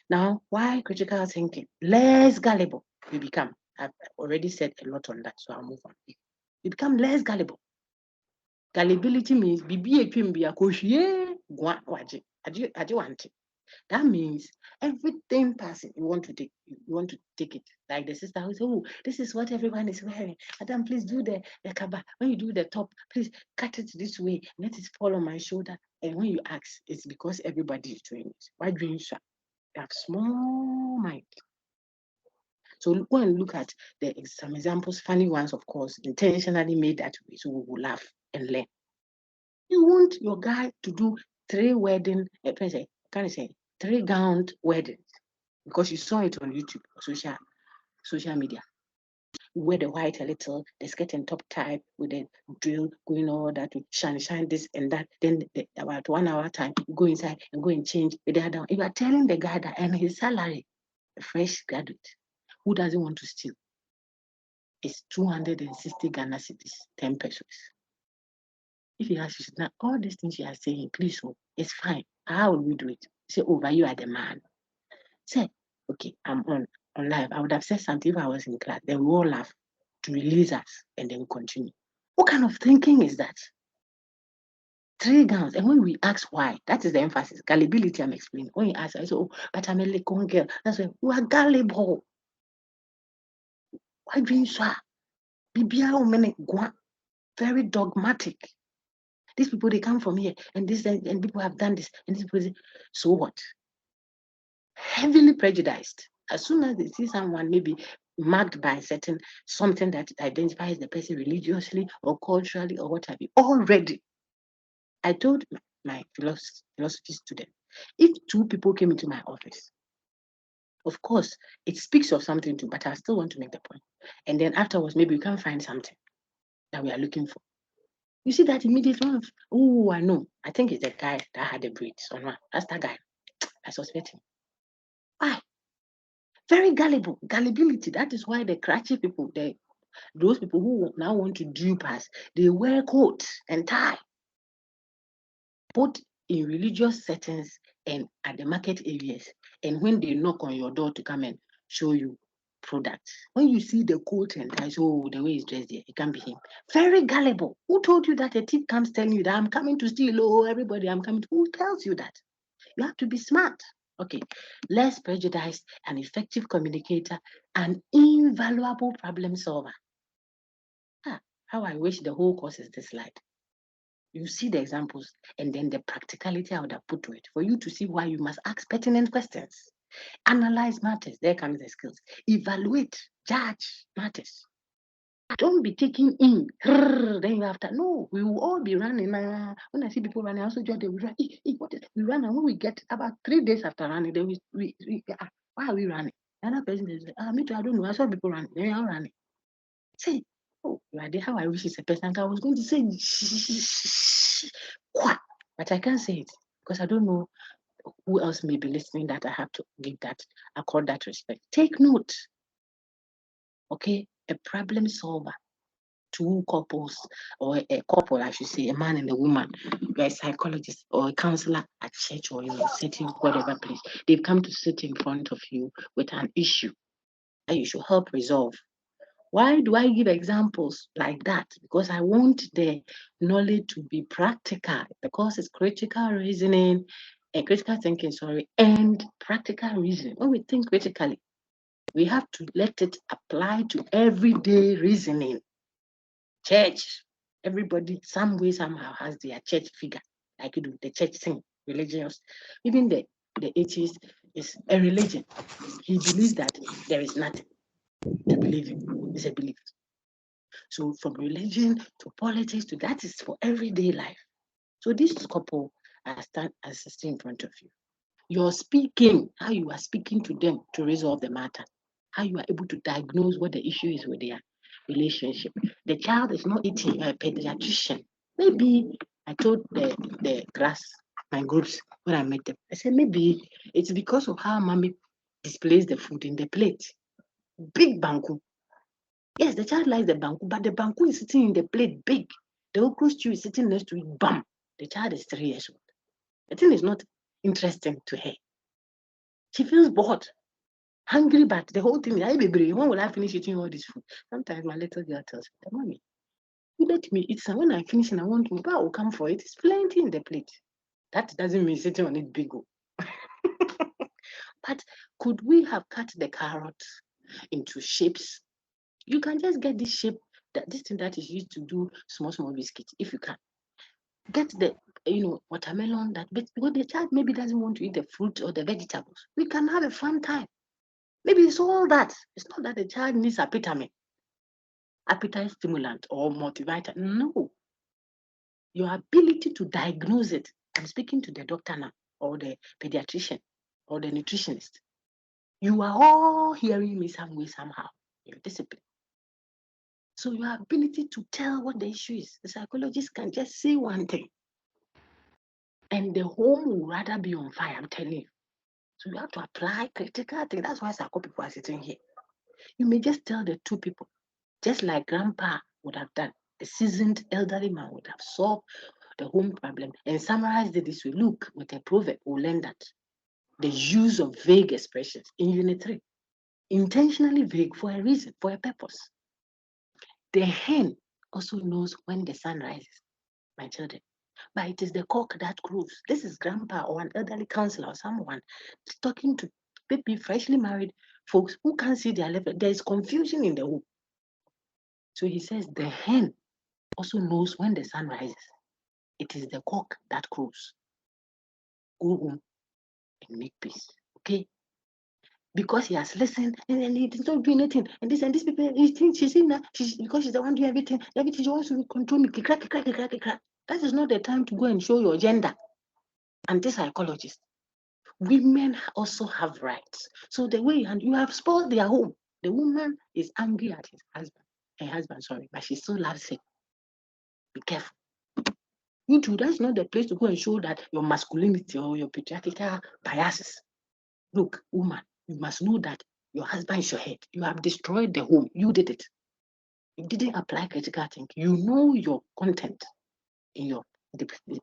Now, why critical thinking? Less gullible you become. I've already said a lot on that, so I'll move on. You become less gullible. Gullibility means that means everything passing, you want to take it. Like the sister who says, oh, this is what everyone is wearing. Madam, please do the kaba. When you do the top, please cut it this way. Let it fall on my shoulder. And when you ask, it's because everybody is doing it. Why do you so? You have small mind. So go and look at some examples, funny ones, of course, intentionally made that way, so we will laugh and learn. You want your guy to do 3 wedding, can I say 3 gowned weddings, because you saw it on YouTube or social media. You wear the white a little, the skirt and top type with the drill going all that, shine this and that. Then about 1 hour time, you go inside and go and change with the other one. You are telling the guy that, and his salary, a fresh graduate who doesn't want to steal, is 260 Ghana cedis, 10 pesos. If he asks you, now all these things you are saying, please, it's fine. How will we do it? Say, oh, but you are the man. Say, okay, I'm on live. I would have said something if I was in class. Then we all laugh to release us and then we continue. What kind of thinking is that? 3 gowns. And when we ask why, that is the emphasis. Gullibility, I'm explaining. When you ask, I say, oh, but I'm a Lekon girl. That's why you are gullible. Why do you so? Very dogmatic. These people, they come from here, and this, and people have done this, and these people, so what? Heavily prejudiced. As soon as they see someone maybe marked by certain something that identifies the person religiously or culturally or what have you, already. I told my philosophy student, if 2 people came into my office, of course, it speaks of something too, but I still want to make the point. And then afterwards, maybe we can find something that we are looking for. You see that immediate one, oh, I know. I think it's the guy that had the braids on one. That's that guy. I suspect him. Why? Very gullible. Gullibility. That is why the crutchy people, those people who now want to dupe us, they wear coats and tie. Both in religious settings and at the market areas. And when they knock on your door to come and show you products, when you see the coat and ties, oh, the way he's dressed there, it can't be him. Very gullible. Who told you that a thief comes telling you that I'm coming to steal? Oh, everybody, I'm coming. Who tells you that? You have to be smart. Okay, less prejudiced, an effective communicator, an invaluable problem solver. How I wish the whole course is this slide. You see the examples and then the practicality I would have put to it for you to see why you must ask pertinent questions. Analyze matters. There comes the skills. Evaluate, judge matters. Don't be taking in. Then after, no, we will all be running. When I see people running, I also judge them. We run. We run, and when we get about 3 days after running, then why are we running? Another person is like, me too, I don't know. I saw people running. They are running. Say, oh, how I wish it's a person. I was going to say, but I can't say it because I don't know who else may be listening that I have to accord that respect. Take note. Okay, a problem solver. 2 couples, or a couple, I should say, a man and a woman, you're a psychologist or a counselor at church or in a certain whatever place. They've come to sit in front of you with an issue that you should help resolve. Why do I give examples like that? Because I want the knowledge to be practical, because it's critical reasoning, critical thinking, and practical reasoning. When we think critically, we have to let it apply to everyday reasoning. Church, everybody, some way, somehow has their church figure, like you do, the church thing, religious. Even the atheist is a religion. He believes that there is nothing to believe in. It's a belief. So from religion to politics to that is for everyday life. So this couple are sitting in front of you. You're speaking, how you are speaking to them to resolve the matter, how you are able to diagnose what the issue is with their relationship. The child is not eating, a pediatrician. Maybe I told the class, my groups, when I met them, I said maybe it's because of how mommy displays the food in the plate. Big banku. Yes, the child likes the banku, but the banku is sitting in the plate big. The okra stew is sitting next to it, bam. The child is 3 years old. The thing is not interesting to her. She feels bored, hungry, but the whole thing, when will I finish eating all this food? Sometimes my little girl tells me, Mommy, you let me eat some. When I finish and I want to, I will come for it. It's plenty in the plate. That doesn't mean sitting on it big. But could we have cut the carrot into shapes? You can just get this shape, this thing that is used to do small biscuits, if you can. Get the watermelon, because the child maybe doesn't want to eat the fruit or the vegetables. We can have a fun time. Maybe it's all that. It's not that the child needs appetite stimulant or multivitamin. No. Your ability to diagnose it. I'm speaking to the doctor now, or the pediatrician, or the nutritionist. You are all hearing me some way, somehow. Your discipline. So your ability to tell what the issue is. The psychologist can just say one thing, and the home will rather be on fire, I'm telling you. So you have to apply critical things. That's why psycho people are sitting here. You may just tell the 2 people, just like grandpa would have done. The seasoned elderly man would have solved the home problem and summarized it this way. Look, with a proverb, we'll learn that the use of vague expressions in Unit 3. Intentionally vague for a reason, for a purpose. The hen also knows when the sun rises, my children. But it is the cock that crows. This is grandpa or an elderly counselor or someone talking to maybe freshly married folks who can't see their level. There is confusion in the home. So he says the hen also knows when the sun rises. It is the cock that crows. Go home and make peace. Okay? Because he has listened and he's not doing anything. And this people, he thinks she's in that because she's the one doing everything. Everything she wants to control me. Crack. That is not the time to go and show your gender. Anti-psychologist. Women also have rights. So the way you have spoiled their home. The woman is angry at her husband, but she still loves him. Be careful. You too, that's not the place to go and show that your masculinity or your patriarchal biases. Look, woman, you must know that your husband is your head. You have destroyed the home. You did it. You didn't apply critical thinking. You know your content in your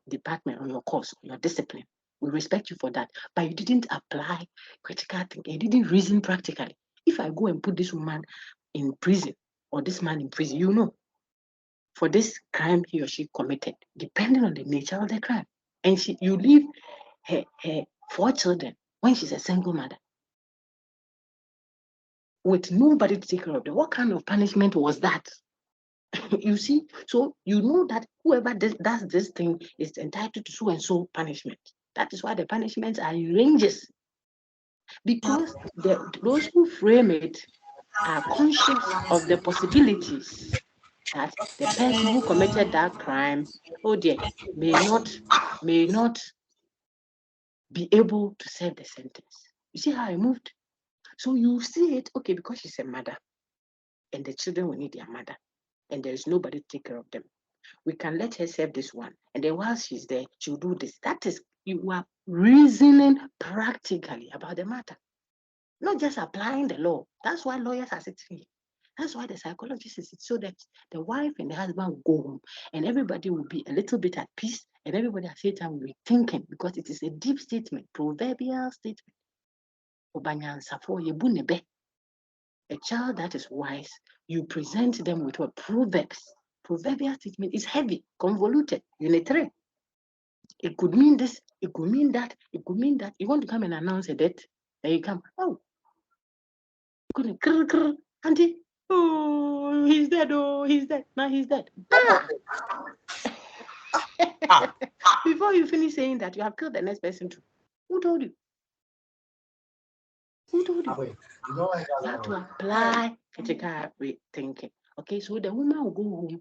department or your course, or your discipline. We respect you for that. But you didn't apply critical thinking. You didn't reason practically. If I go and put this woman in prison or this man in prison, you know, for this crime he or she committed, depending on the nature of the crime. And you leave her 4 children when she's a single mother with nobody to take care of them. What kind of punishment was that? You see, so you know that whoever does this thing is entitled to so and so punishment. That is why the punishments are in ranges. Because those who frame it are conscious of the possibilities that the person who committed that crime, oh dear, may not be able to serve the sentence. You see how I moved? So you see it, okay, because she's a mother, and the children will need their mother, and there is nobody to take care of them. We can let her serve this one, and then while she's there, she'll do this. That is, you are reasoning practically about the matter, not just applying the law. That's why lawyers are sitting here. That's why the psychologist is so that the wife and the husband will go home and everybody will be a little bit at peace, and everybody at the same time will be thinking, because it is a deep statement, proverbial statement. A child that is wise, you present them with what? Proverbs. Proverbial statement is heavy, convoluted, Unit 3. It could mean this, it could mean that, it could mean that. You want to come and announce a death, then you come, oh, auntie, oh, he's dead, now he's dead. Before you finish saying that, you have killed the next person too. Who told you? Who told you? You have to apply critical thinking. Okay, so the woman will go home.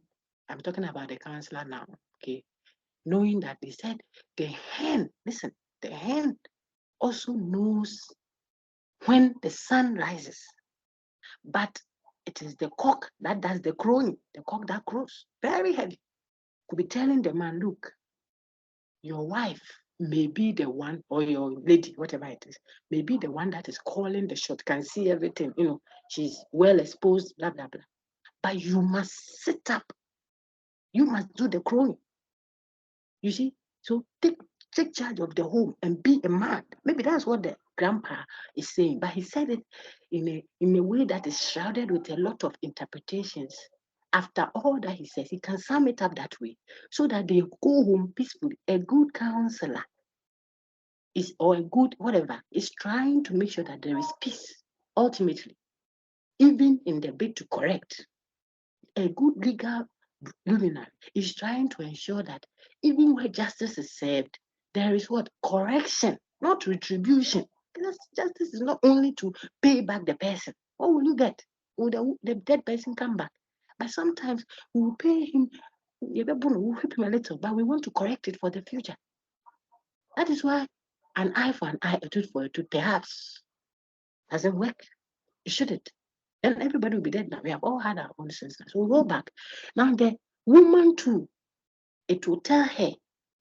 I'm talking about the counselor now. Okay, knowing that they said the hen, listen, the hen also knows when the sun rises, but it is the cock that does the crowing, the cock that crows, very heavy. Could be telling the man, look, your wife may be the one, or your lady, whatever it is, may be the one that is calling the shot, can see everything, you know, she's well exposed, blah, blah, blah. But you must sit up. You must do the crowing. You see? So take charge of the home and be a man. Maybe that's what the grandpa is saying, but he said it in a way that is shrouded with a lot of interpretations. After all that he says, he can sum it up that way so that they go home peacefully. A good counselor is, or a good whatever, is trying to make sure that there is peace ultimately, even in the bid to correct. A good legal luminary is trying to ensure that even where justice is served, there is what? Correction, not retribution. Because justice is not only to pay back the person. What will you get? Will the dead person come back? But sometimes we will pay him, we'll whip him a little, but we want to correct it for the future. That is why an eye for an eye, a tooth for a tooth, perhaps doesn't work. It shouldn't. And everybody will be dead now. We have all had our own senses. So we'll go back. Now the woman too, it will tell her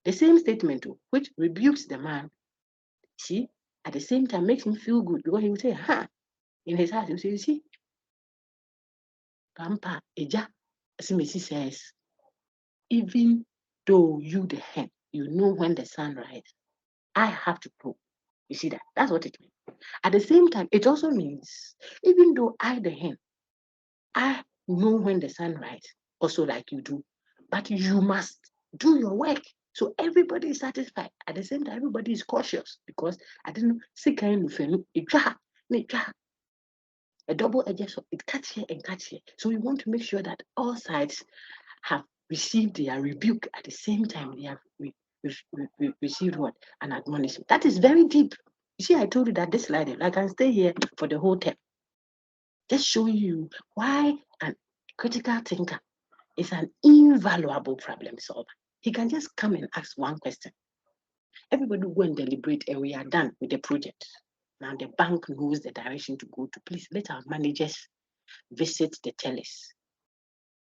the same statement too, which rebukes the man. See, at the same time makes him feel good, because he will say, in his heart, he will say, you see, Grandpa, Eja, Simisi says, even though you the hen, you know when the sun rises, I have to crow. You see that? That's what it means. At the same time, it also means, even though I, the hen, I know when the sun rises, also like you do, but you must do your work. So everybody is satisfied. At the same time, everybody is cautious because I don't know, see kind of a double edged sword, it cuts here and cuts here. So we want to make sure that all sides have received their rebuke at the same time they have received what? An admonition. That is very deep. You see, I told you that this slide, I can stay here for the whole term. Just showing you why an critical thinker is an invaluable problem solver. He can just come and ask one question. Everybody go and deliberate, and we are done with the project. Now the bank knows the direction to go to. Please let our managers visit the tellers.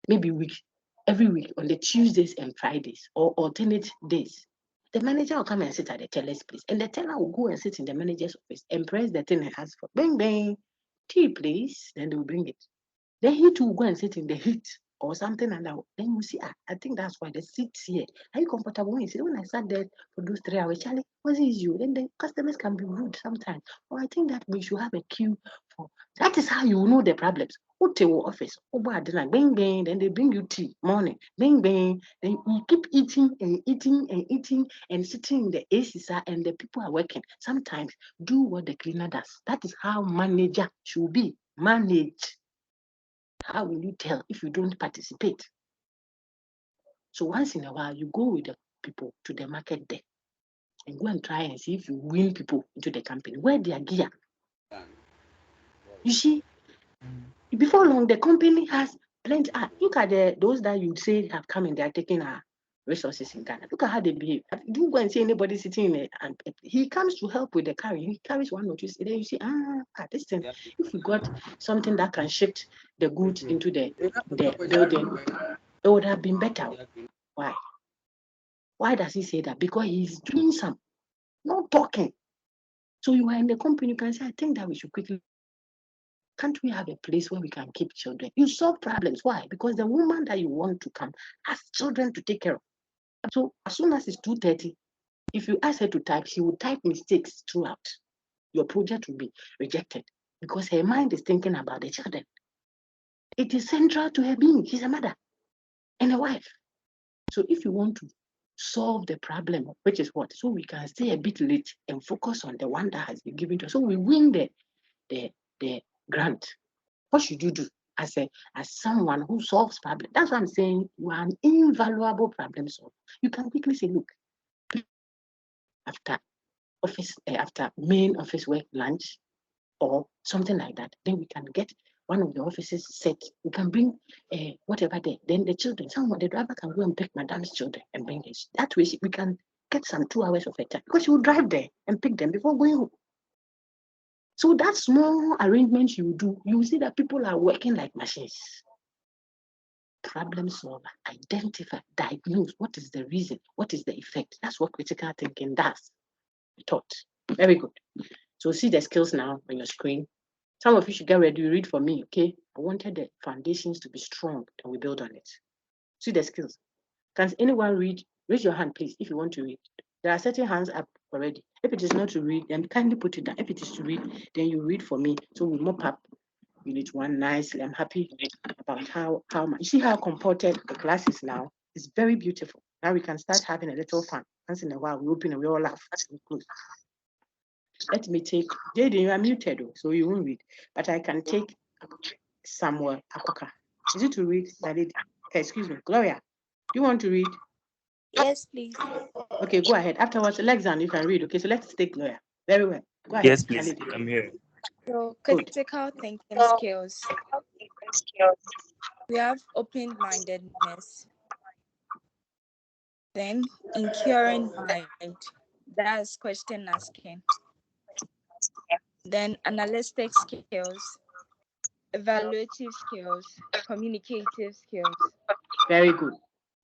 Maybe every week on the Tuesdays and Fridays or alternate days. The manager will come and sit at the teller's place, and the teller will go and sit in the manager's office and press the thing and ask for bang bang, tea please. Then they will bring it. Then he too will go and sit in the heat or something and that. Then you see, I think that's why the seats here. Are you comfortable when you sit? When I sat there for those 3 hours, Charlie, what is you? Then the customers can be rude sometimes. Or I think that we should have a queue for that is how you know the problems. Go to your office, bang bang, then they bring you tea morning, bang bang, then you keep eating and eating and eating and sitting in the AC and the people are working. Sometimes do what the cleaner does. That is how manager should be managed. How will you tell if you don't participate? So once in a while, you go with the people to the market there and go and try and see if you win people into the company. Wear their gear. You see, before long, the company has plenty. Look at those that you say have come and they are taking our resources in Ghana. Look at how they behave. You go and see anybody sitting in and he comes to help with the carrying. He carries one or two. Then you see, this thing. If we got something that can shift the goods into the building, it would have been better. Why? Why does he say that? Because he's doing some, not talking. So you are in the company, you can say, I think that we should quickly. Can't we have a place where we can keep children? You solve problems. Why? Because the woman that you want to come has children to take care of. So as soon as it's 2:30, if you ask her to type, she will type mistakes throughout. Your project will be rejected because her mind is thinking about the children. It is central to her being. She's a mother and a wife. So if you want to solve the problem, which is what? So we can stay a bit late and focus on the one that has been given to us. So we win the grant. What should you do as someone who solves problems? That's what I'm saying. You are an invaluable problem solver. You can quickly say, look, after main office work lunch or something like that, then we can get one of the offices set. We can bring whatever there. Then the children, the driver can go and pick madam's children and bring it. That way we can get some 2 hours of her time because she will drive there and pick them before going home. So that small arrangement you do, you see that people are working like machines. Problem solver, identify, diagnose, what is the reason, what is the effect. That's what critical thinking does. Taught. Very good. So see the skills now on your screen. Some of you should get ready to read for me, okay? I wanted the foundations to be strong and we build on it. See the skills. Can anyone read? Raise your hand, please, if you want to read. There are certain hands up already. If it is not to read, then kindly put it down. If it is to read, then you read for me. So we mop up Unit 1 nicely. I'm happy about how much. You see how comported the class is now? It's very beautiful. Now we can start having a little fun. Once in a while, we open and we all laugh and close. Let me take, Jaden, you are muted, so you won't read. But I can take Samuel Akoka. Is it to read? Excuse me, Gloria. Do you want to read? Yes, please. Okay, go ahead. Afterwards, Alexander, you can read. Okay, so let's take Gloria. Very well. Go ahead. Yes, please. I'm here. So, critical thinking skills. We have open-mindedness. Then, inquiring mind. That's question asking. Then, analytic skills, evaluative skills, communicative skills. Very good.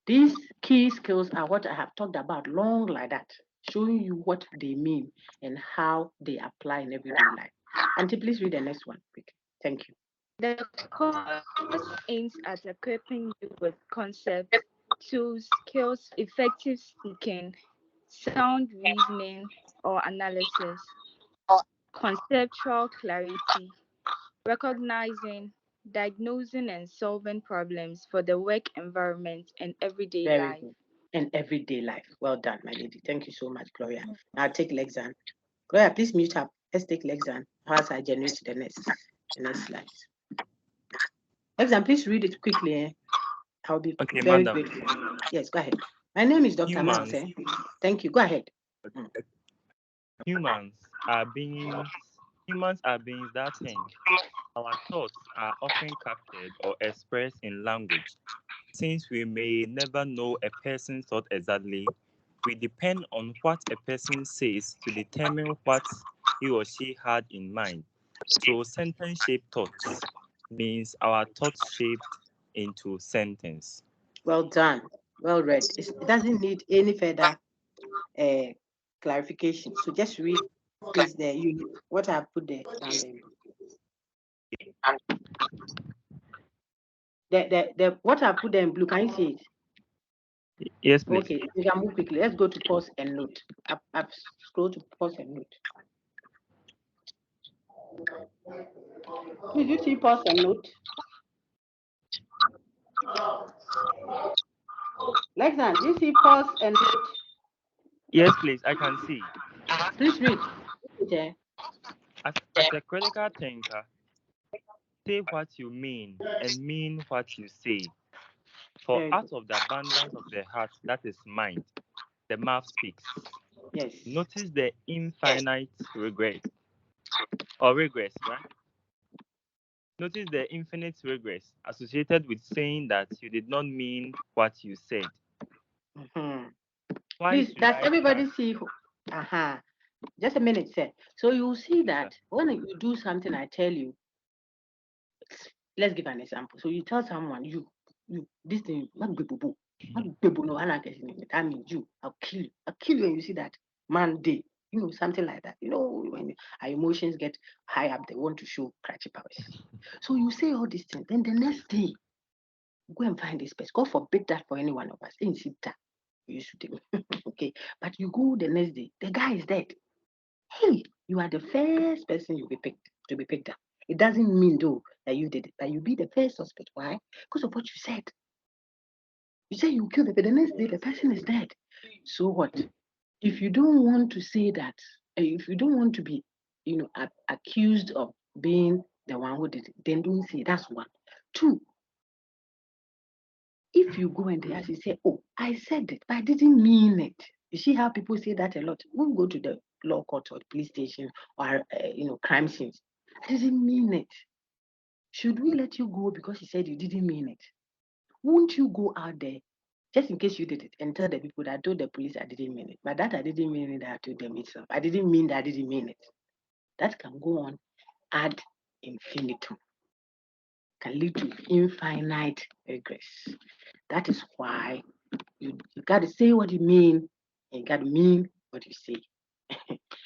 These key skills are what I have talked about long like that, showing you what they mean and how they apply in everyday life. Auntie, please read the next one. Quick. Thank you. The course aims at equipping you with concepts, tools, skills, effective speaking, sound reasoning, or analysis. conceptual clarity, recognizing, diagnosing, and solving problems for the work environment and everyday Very life. good. And everyday life. Well done, my lady. Thank you so much, Gloria. Now take Lexan. Gloria, please mute up. Let's take Lexan. Whilst I generate the next slides. Lexan, please read it quickly. I'll be Okay, very madam. grateful. Yes, go ahead. My name is Dr. Humans, Miles. Thank you. Go ahead. humans are beings. Humans are beings that think. Our thoughts are often captured or expressed in language. Since we may never know a person's thought exactly, we depend on what a person says to determine what he or she had in mind. So, sentence-shaped thoughts means our thoughts shaped into sentence. Well done. Well read. It doesn't need any further clarification. So just read, please, what I put there down there. The what I put there in blue. Can you see it? Yes, please. Okay, we can move quickly. Let's go to pause and note. Up, scroll to pause and note. Did you see pause and note? Lexan, do you see pause and note? Yes, please. I can see. Please read. Okay. As a critical thinker, say what you mean and mean what you say. For Very out good. of the abundance of the heart, that is mind, the mouth speaks. Yes. Notice the infinite regret or regress, right? Notice the infinite regress associated with saying that you did not mean what you said. Mm-hmm. Why Please, should does I everybody trust? see? Just a minute, sir. So you see Yes, that sir. when you do something, I tell you, let's give an example. So you tell someone, you, this thing, that means you, I'll kill you. I'll kill you, and you see that man day, something like that. When our emotions get high up, they want to show cratchy powers. So you say all these things, then the next day, go and find this person. God forbid that for any one of us. Ain't it that? You should do. Okay. But you go the next day, the guy is dead. Hey, you are the first person to be picked up. It doesn't mean though that you did it, but you be the first suspect. Why? Because of what you said. You say you killed the person, the next day the person is dead. So what? If you don't want to say that, if you don't want to be, accused of being the one who did it, then don't say it. That's one. Two, if you go and they actually say, oh, I said it, but I didn't mean it. You see how people say that a lot. When we go to the law court or the police station or, crime scenes, I didn't mean it. Should we let you go because you said you didn't mean it? Won't you go out there just in case you did it and tell the people that I told the police I didn't mean it? But that I didn't mean it, I told them itself. I didn't mean that I didn't mean it. That can go on ad infinitum, can lead to infinite regress. That is why you got to say what you mean and you got to mean what you say.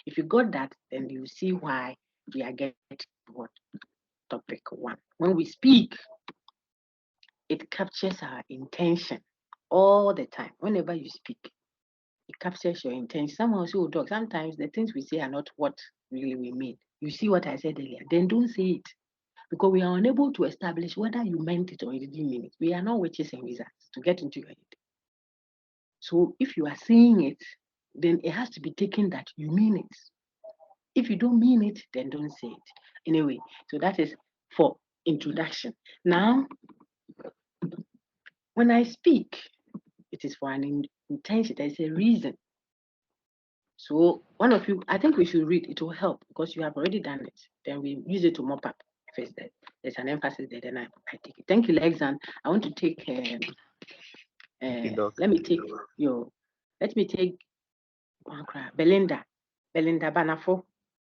If you got that, then you see why we are getting what topic one. When we speak, it captures our intention all the time. Whenever you speak, it captures your intention. Someone will say, oh, dog, sometimes the things we say are not what really we mean. You see what I said earlier, then don't say it. Because we are unable to establish whether you meant it or you didn't mean it. We are not witches and wizards to get into your head. So if you are saying it, then it has to be taken that you mean it. If you don't mean it, then don't say it. Anyway, so that is for introduction. Now, when I speak, it is for an intention. There's a reason. So one of you, I think we should read. It will help because you have already done it. Then we use it to mop up. First, there's an emphasis there. Then I take it. Thank you, Lexan. I want to take. Doc. Let me take Belinda. Belinda Banafo.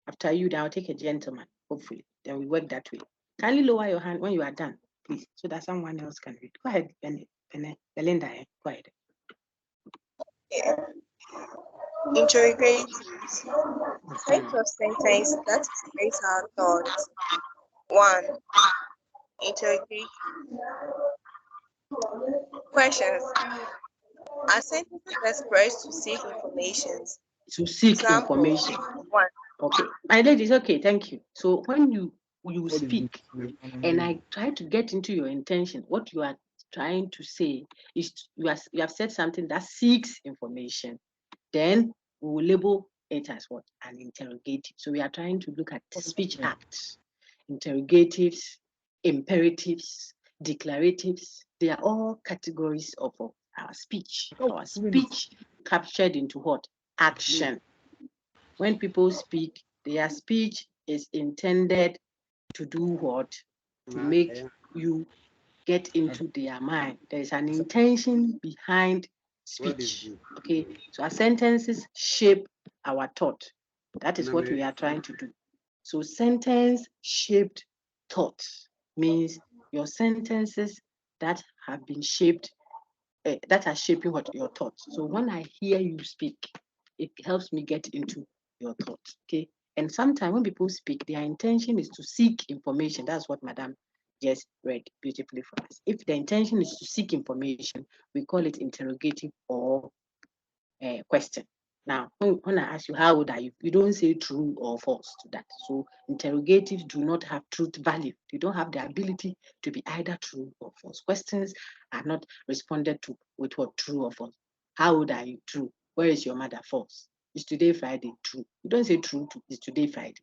After you, then I'll take a gentleman. Hopefully, then we work that way. Kindly lower your hand when you are done, please, so that someone else can read. Go ahead, Belinda. Go ahead. Yeah. Interrogate types of sentence that express our thoughts. 1. Interrogate questions. Are sentences expressed to seek information? To seek Example information. 1. Okay, my ladies, okay, thank you. So when you speak and I try to get into your intention, what you are trying to say is you have said something that seeks information, then we will label it as what? An interrogative. So we are trying to look at speech acts, interrogatives, imperatives, declaratives. They are all categories of our speech. Our speech captured into what? Action. When people speak, their speech is intended to do what? To make you get into their mind. There is an intention behind speech. Okay, so our sentences shape our thought. That is what we are trying to do. So sentence shaped thought means your sentences that have been shaped, that are shaping what your thoughts. So when I hear you speak, it helps me get into your thoughts. Okay. And sometimes when people speak, their intention is to seek information. That's what Madam just read beautifully for us. If the intention is to seek information, we call it interrogative or question. Now, when I ask you, how old are you? You don't say true or false to that. So interrogatives do not have truth value. They don't have the ability to be either true or false. Questions are not responded to with what true or false. How old are you? True. Where is your mother? False. Is today Friday? True. You don't say true to is today Friday.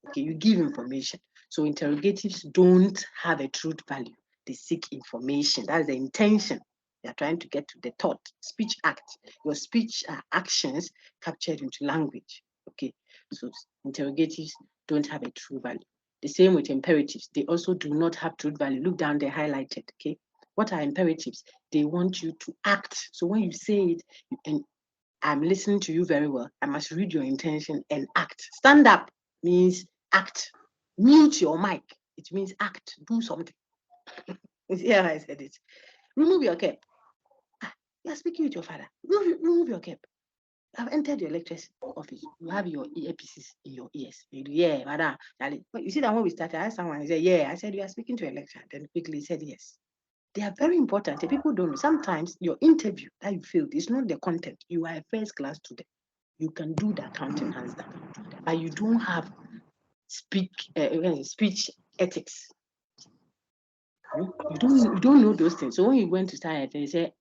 Okay, you give information. So interrogatives don't have a truth value. They seek information. That's the intention. They are trying to get to the thought. Speech act. Your speech are actions captured into language. Okay, so interrogatives don't have a true value. The same with imperatives. They also do not have truth value. Look down there, highlighted. Okay, what are imperatives? They want you to act. So when you say it, and I'm listening to you very well, I must read your intention and act. Stand up means act. Mute your mic. It means act. Do something. You see how I said it? Remove your cap. You're speaking with your father. Remove your cap. I've entered your lecturer's office. You have your earpieces in your ears. You do, yeah, madam. But you see that when we started, I asked someone, he said, yeah. I said, you are speaking to a lecturer. Then quickly he said, yes. They are very important. People don't know. Sometimes your interview that you filled is not the content. You are a first class student. You can do the accounting hands down, but you don't have speech ethics. You don't know those things. So when you went to start, they say,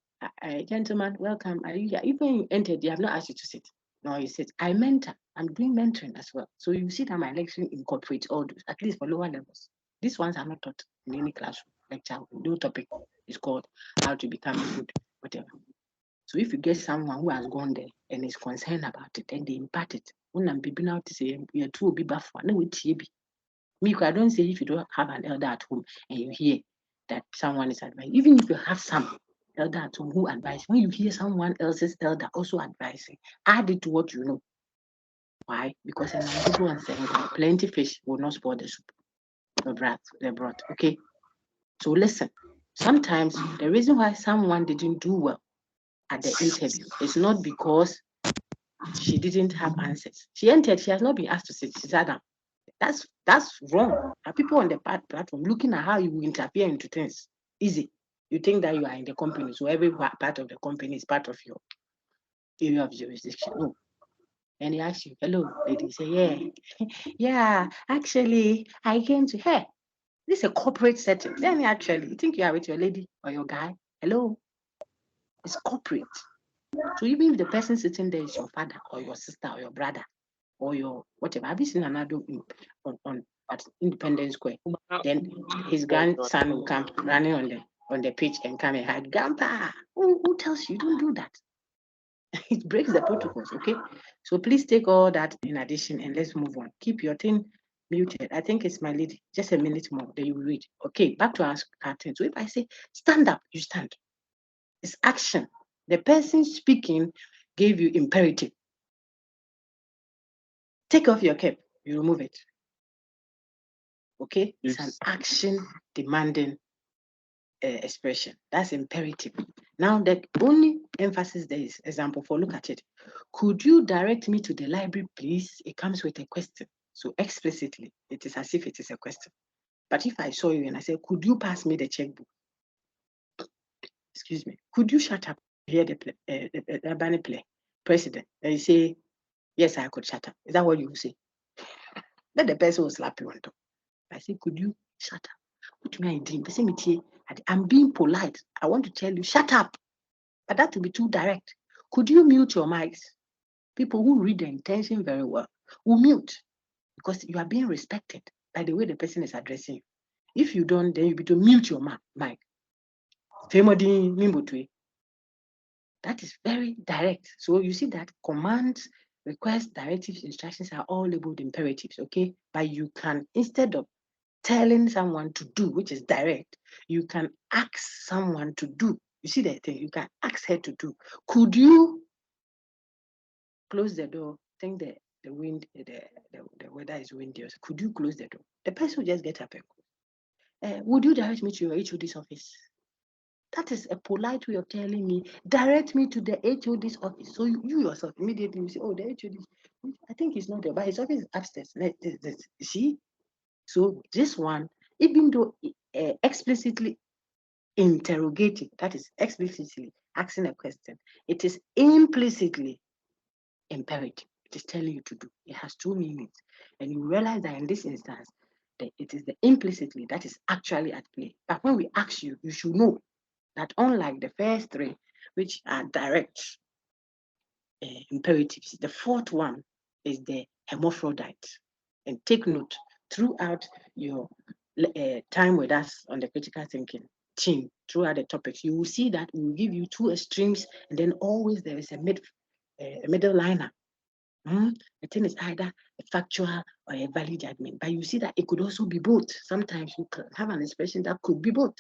"Gentlemen, welcome. Are you here?" Even you entered, they have not asked you to sit. No, you said, "I mentor. I'm doing mentoring as well." So you see that my lecture incorporates all those, at least for lower levels. These ones are not taught in any classroom lecture. No topic is called how to become a good whatever. So if you get someone who has gone there and is concerned about it, then they impart it. When I'm being out to say, you're too big for no way. Me, I don't say if you don't have an elder at home and you hear that someone is advising, even if you have some elder at home who advise, when you hear someone else's elder also advising, add it to what you know. Why? Because plenty fish will not spoil the soup, the broth. Okay. So listen, sometimes the reason why someone didn't do well at the interview is not because she didn't have answers. She entered, she has not been asked to sit. She sat down. That's wrong. Are people on the platform looking at how you interfere into things? Easy. You think that you are in the company, so every part of the company is part of your area of jurisdiction. No. And he asks you, hello, lady. Say, yeah. Yeah, actually, I came to her. This is a corporate setting. Then actually, you think you are with your lady or your guy? Hello. It's corporate. So even if the person sitting there is your father or your sister or your brother or your whatever, have you seen an adult on at Independence Square? Then his grandson will come running on the pitch and come and hide. Grandpa, who tells you don't do that? It breaks the protocols, okay? So please take all that in addition and let's move on. Keep your thing muted. I think it's my lady. Just a minute more, then you will read. Okay, back to our thing. So if I say stand up, you stand. It's action. The person speaking gave you imperative. Take off your cap, you remove it. Okay, it's an action demanding expression. That's imperative. Now, the only emphasis there is example for look at it. Could you direct me to the library, please? It comes with a question. So explicitly, it is as if it is a question. But if I saw you and I said, could you pass me the checkbook? Excuse me. Could you shut up? Hear the Bunny play, president. And you say, yes, I could shut up. Is that what you say? Then the person will slap you on top. I say, could you shut up? What do you mean I dream? I'm being polite. I want to tell you, shut up. But that will be too direct. Could you mute your mics? People who read the intention very well will mute because you are being respected by the way the person is addressing you. If you don't, then you be to mute your mic. That is very direct. So you see that commands, requests, directives, instructions are all labeled imperatives, okay? But you can, instead of telling someone to do, which is direct, you can ask someone to do. You see that thing? You can ask her to do. Could you close the door? Think the wind, the weather is windy. Could you close the door? The person will just get up and go. Would you direct me to your HOD's office? That is a polite way of telling me, direct me to the HOD's office. So you yourself immediately you say, oh, the HOD, I think he's not there, but his office is upstairs. You see? So this one, even though explicitly interrogating, that is explicitly asking a question, it is implicitly imperative. It is telling you to do. It has two meanings. And you realize that in this instance, that it is the implicitly that is actually at play. But when we ask you, you should know that unlike the first three, which are direct imperatives, the fourth one is the hermaphrodite. And take note, throughout your time with us on the critical thinking team, throughout the topics, you will see that we will give you two extremes, and then always there is a middle liner. The thing is either a factual or a valid judgment, but you see that it could also be both. Sometimes you can have an expression that could be both.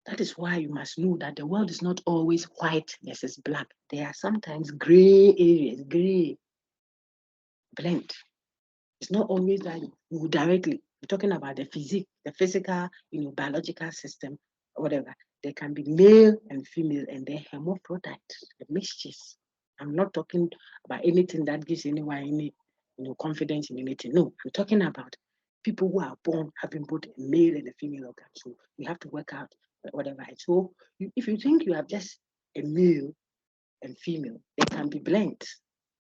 That is why you must know that the world is not always white versus black. There are sometimes gray areas, gray, blend. It's not always that you directly, we're talking about the physical, biological system, or whatever. There can be male and female, and they're hermaphrodite, the mixtures. I'm not talking about anything that gives anyone any, confidence in anything. No, I'm talking about people who are born having both a male and a female organ. So you have to work out whatever. So if you think you have just a male and female, they can be blend.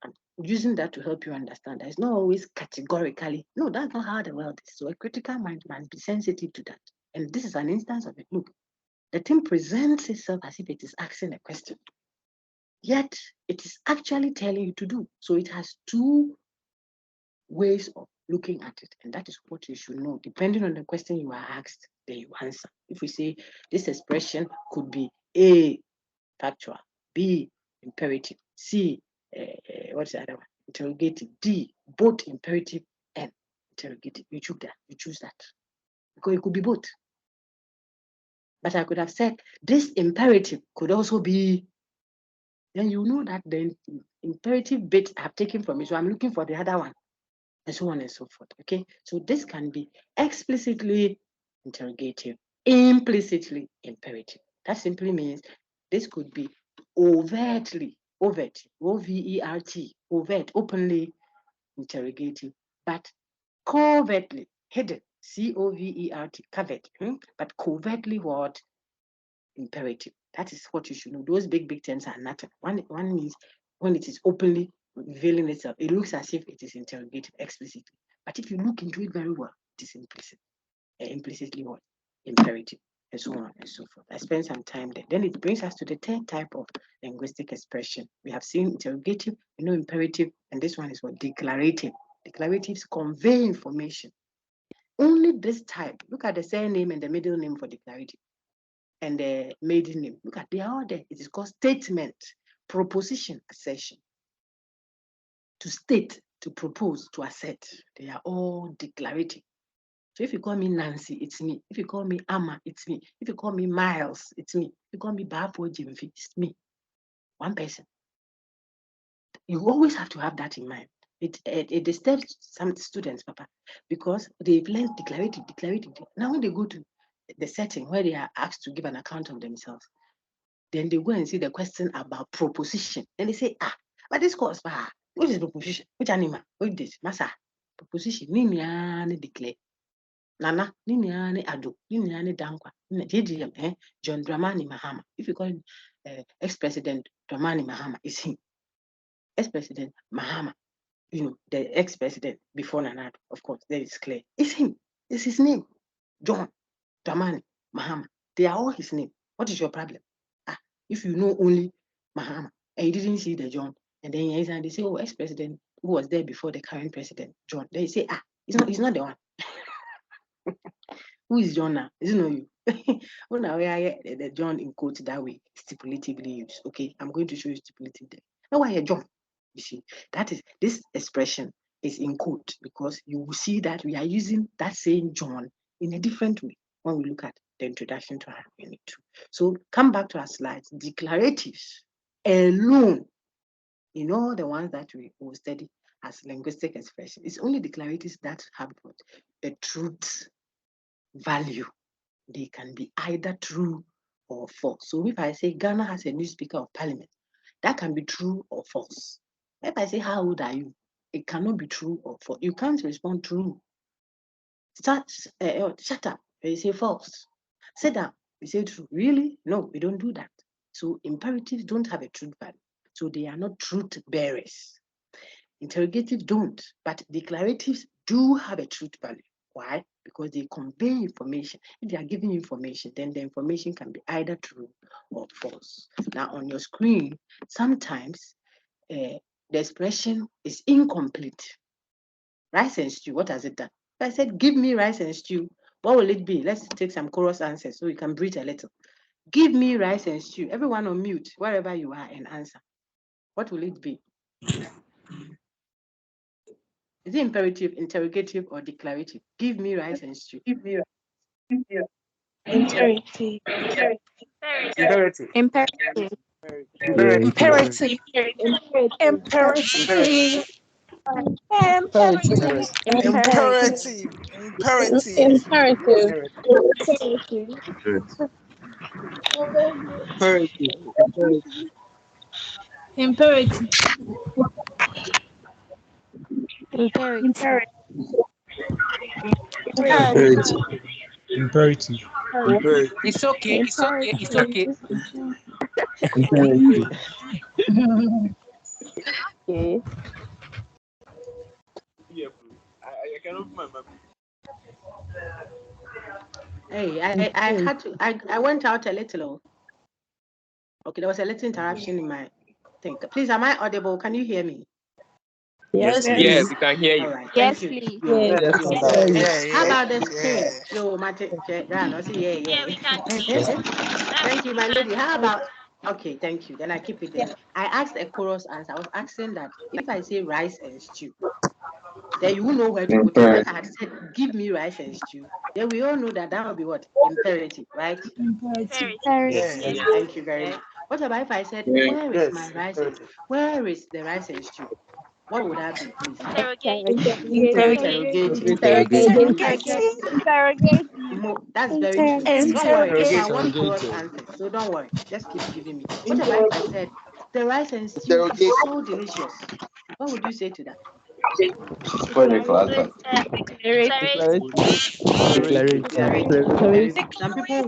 I'm using that to help you understand that it's not always categorically. No, that's not how the world is. So a critical mind must be sensitive to that. And this is an instance of it. Look, the thing presents itself as if it is asking a question. Yet it is actually telling you to do. So it has two ways of looking at it. And that is what you should know. Depending on the question you are asked, then you answer. If we say this expression could be A, factual, B, imperative, C, what's the other one? Interrogative, D, both imperative and interrogative. You choose that. You choose that. Because it could be both. But I could have said this imperative could also be, then you know that the imperative bit I have taken from it. So I'm looking for the other one, and so on and so forth. Okay. So this can be explicitly interrogative, implicitly imperative. That simply means this could be overtly, overt, O-V-E-R-T, overt, openly interrogative, but covertly, hidden, C-O-V-E-R-T, covered, but covertly what? Imperative. That is what you should know. Those big terms are nothing. One means when it is openly revealing itself, it looks as if it is interrogative explicitly. But if you look into it very well, it is implicit. Implicitly what? Imperative, and so on and so forth. I spent some time there. Then it brings us to the third type of linguistic expression. We have seen interrogative, imperative, and this one is what? Declarative. Declaratives convey information. Only this type. Look at the surname and the middle name for declarative and the maiden name. Look at, they are all there. It is called statement, proposition, assertion. To state, to propose, to assert. They are all declarative. So if you call me Nancy, it's me. If you call me Amma, it's me. If you call me Miles, it's me. If you call me Bafo Jimfi, it's me. One person. You always have to have that in mind. It disturbs some students, Papa, because they've learned declarative. Now when they go to the setting where they are asked to give an account of themselves, then they go and see the question about proposition. And they say, but this course, what is proposition? Which animal? What is this? Masa. Proposition. Nini declare. Nana, Nini Ado, Nini Dankwa, John Dramani Mahama. If you call him ex-president Dramani Mahama, is him. Ex-president Mahama. the ex-president before Nana, of course, that is clear. It's him. It's his name. John, Dramani, Mahama. They are all his name. What is your problem? If you know only Mahama and you didn't see the John, and then they say, oh, ex-president who was there before the current president, John. They say, he's not the one. Who is John now? Is it not you? Well, now the John in quote that way, stipulatively used. Okay, I'm going to show you stipulatively. Now why John? You see, that is this expression is in quote because you will see that we are using that same John in a different way when we look at the introduction to our unit 2. So come back to our slides. Declaratives alone, the ones that we will study as linguistic expression, it's only declaratives that have got a truth value. They can be either true or false. So if I say Ghana has a new speaker of parliament, that can be true or false. If I say, how old are you? It cannot be true or false. You can't respond true. Shut up. You say false. Sit down. You say true. Really? No, we don't do that. So imperatives don't have a truth value. So they are not truth bearers. Interrogatives don't, but declaratives do have a truth value. Why? Because they convey information. If they are giving information, then the information can be either true or false. Now on your screen, sometimes the expression is incomplete. Rice and stew, what has it done? If I said, give me rice and stew, what will it be? Let's take some chorus answers so we can breathe a little. Give me rice and stew. Everyone on mute, wherever you are, and answer. What will it be? Is it imperative, interrogative, or declarative? Give me rice and stew. Give me Imperative. Imperative. Imperative. Imperative. Imperative. Imperative. Imperative. Imperative. Imperative. Imperative. Imperative. It's okay. It's okay. It's okay. Okay. I can open my mouth. Hey, I went out a little. Okay, there was a little interruption in my thing. Please, am I audible? Can you hear me? Yes, Yes, we can hear you. All right, Yes, thank you. please. How about the screen? Yo, Mate, yeah. Thank you, my lady. How about, okay, thank you. Then I keep it there. I asked a chorus answer. I was asking that if I say rice and stew, then you will know where to put it. Like I had said, give me rice and stew. Then we all know that would be what? Imperative, right? Yes. Thank you very much. What about if I said, where is my rice? Where is the rice and stew? What would that be, please? Interrogative. That's very true. Don't worry, I want chorus answers, so don't worry. Just keep giving me. What about if I said, the rice and stew is so delicious? What would you say to that? Some people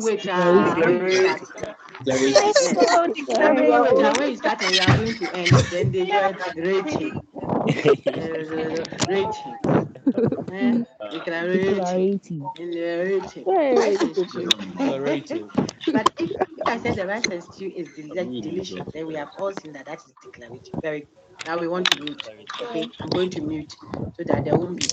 wait when you start. Yes. Some people wait when you start and you are going to end. Then they get rating. Rating. Declarating. Rice and stew. But if I said the rice and stew is delicious, then we have all seen that is declarative. Very good. Now we want to mute. Okay, I'm going to mute so that there won't be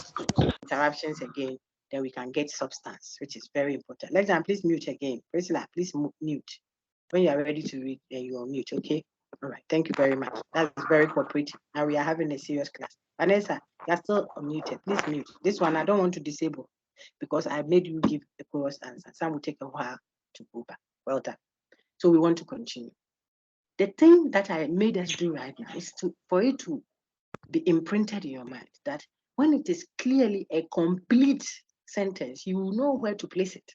interruptions again. Then we can get substance, which is very important. Lexan, please mute again. Priscilla, please mute. When you are ready to read, then you are mute. Okay. All right. Thank you very much. That's very cooperative. Now we are having a serious class. Vanessa, you're still unmuted. Please mute. This one I don't want to disable because I made you give the chorus answer. Some will take a while to go back. Well done. So we want to continue. The thing that I made us do right now is for it to be imprinted in your mind that when it is clearly a complete sentence, you will know where to place it.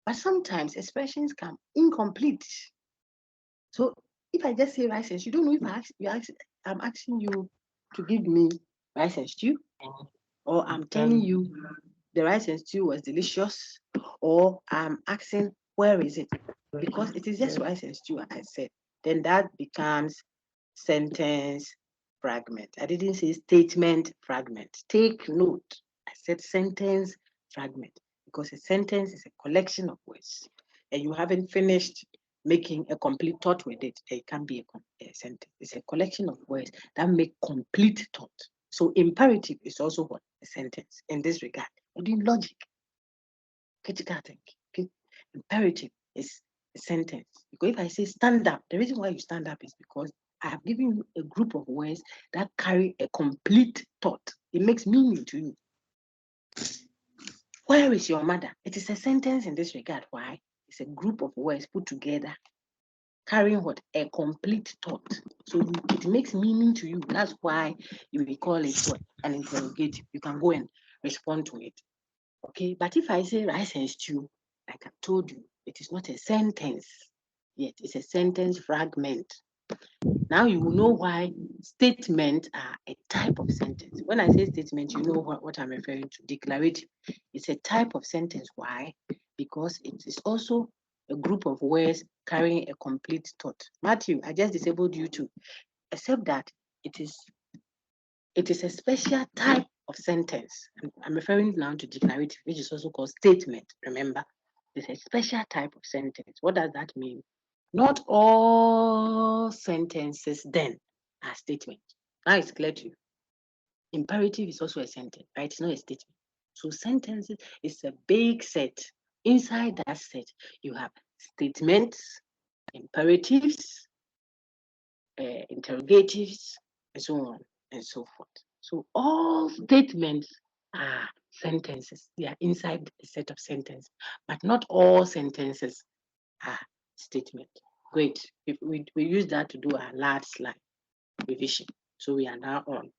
But sometimes expressions come incomplete. So if I just say rice and stew, you don't know if I'm asking you to give me rice and stew, or I'm telling you the rice and stew was delicious, or I'm asking where is it? Because it is just rice and stew, I said. Then that becomes sentence fragment. I didn't say statement fragment. Take note. I said sentence fragment because a sentence is a collection of words and you haven't finished making a complete thought with it. It can be a sentence. It's a collection of words that make complete thought. So imperative is also what? A sentence in this regard. We're doing logic. Critical thinking. Okay? Imperative is a sentence. Because if I say stand up, the reason why you stand up is because I have given you a group of words that carry a complete thought. It makes meaning to you. Where is your mother? It is a sentence in this regard. Why? It's a group of words put together carrying what? A complete thought. So it makes meaning to you. That's why you will call it what? An interrogative. You can go and respond to it. Okay, but if I say rice and stew, like I told you, it is not a sentence yet. It's a sentence fragment. Now you will know why statements are a type of sentence. When I say statement, you know what I'm referring to. Declarative. It's a type of sentence. Why? Because it is also a group of words carrying a complete thought. Matthew, I just disabled you too, except that it is a special type of sentence. I'm referring now to declarative, which is also called statement. Remember, it's a special type of sentence. What does that mean? Not all sentences then are statements. Now it's clear to you. Imperative is also a sentence, right? It's not a statement. So sentences is a big set. Inside that set, you have statements, imperatives, interrogatives, and so on and so forth. So all statements are sentences. They are inside a set of sentences, but not all sentences are statements. Great. If we use that to do our last slide revision. So we are now on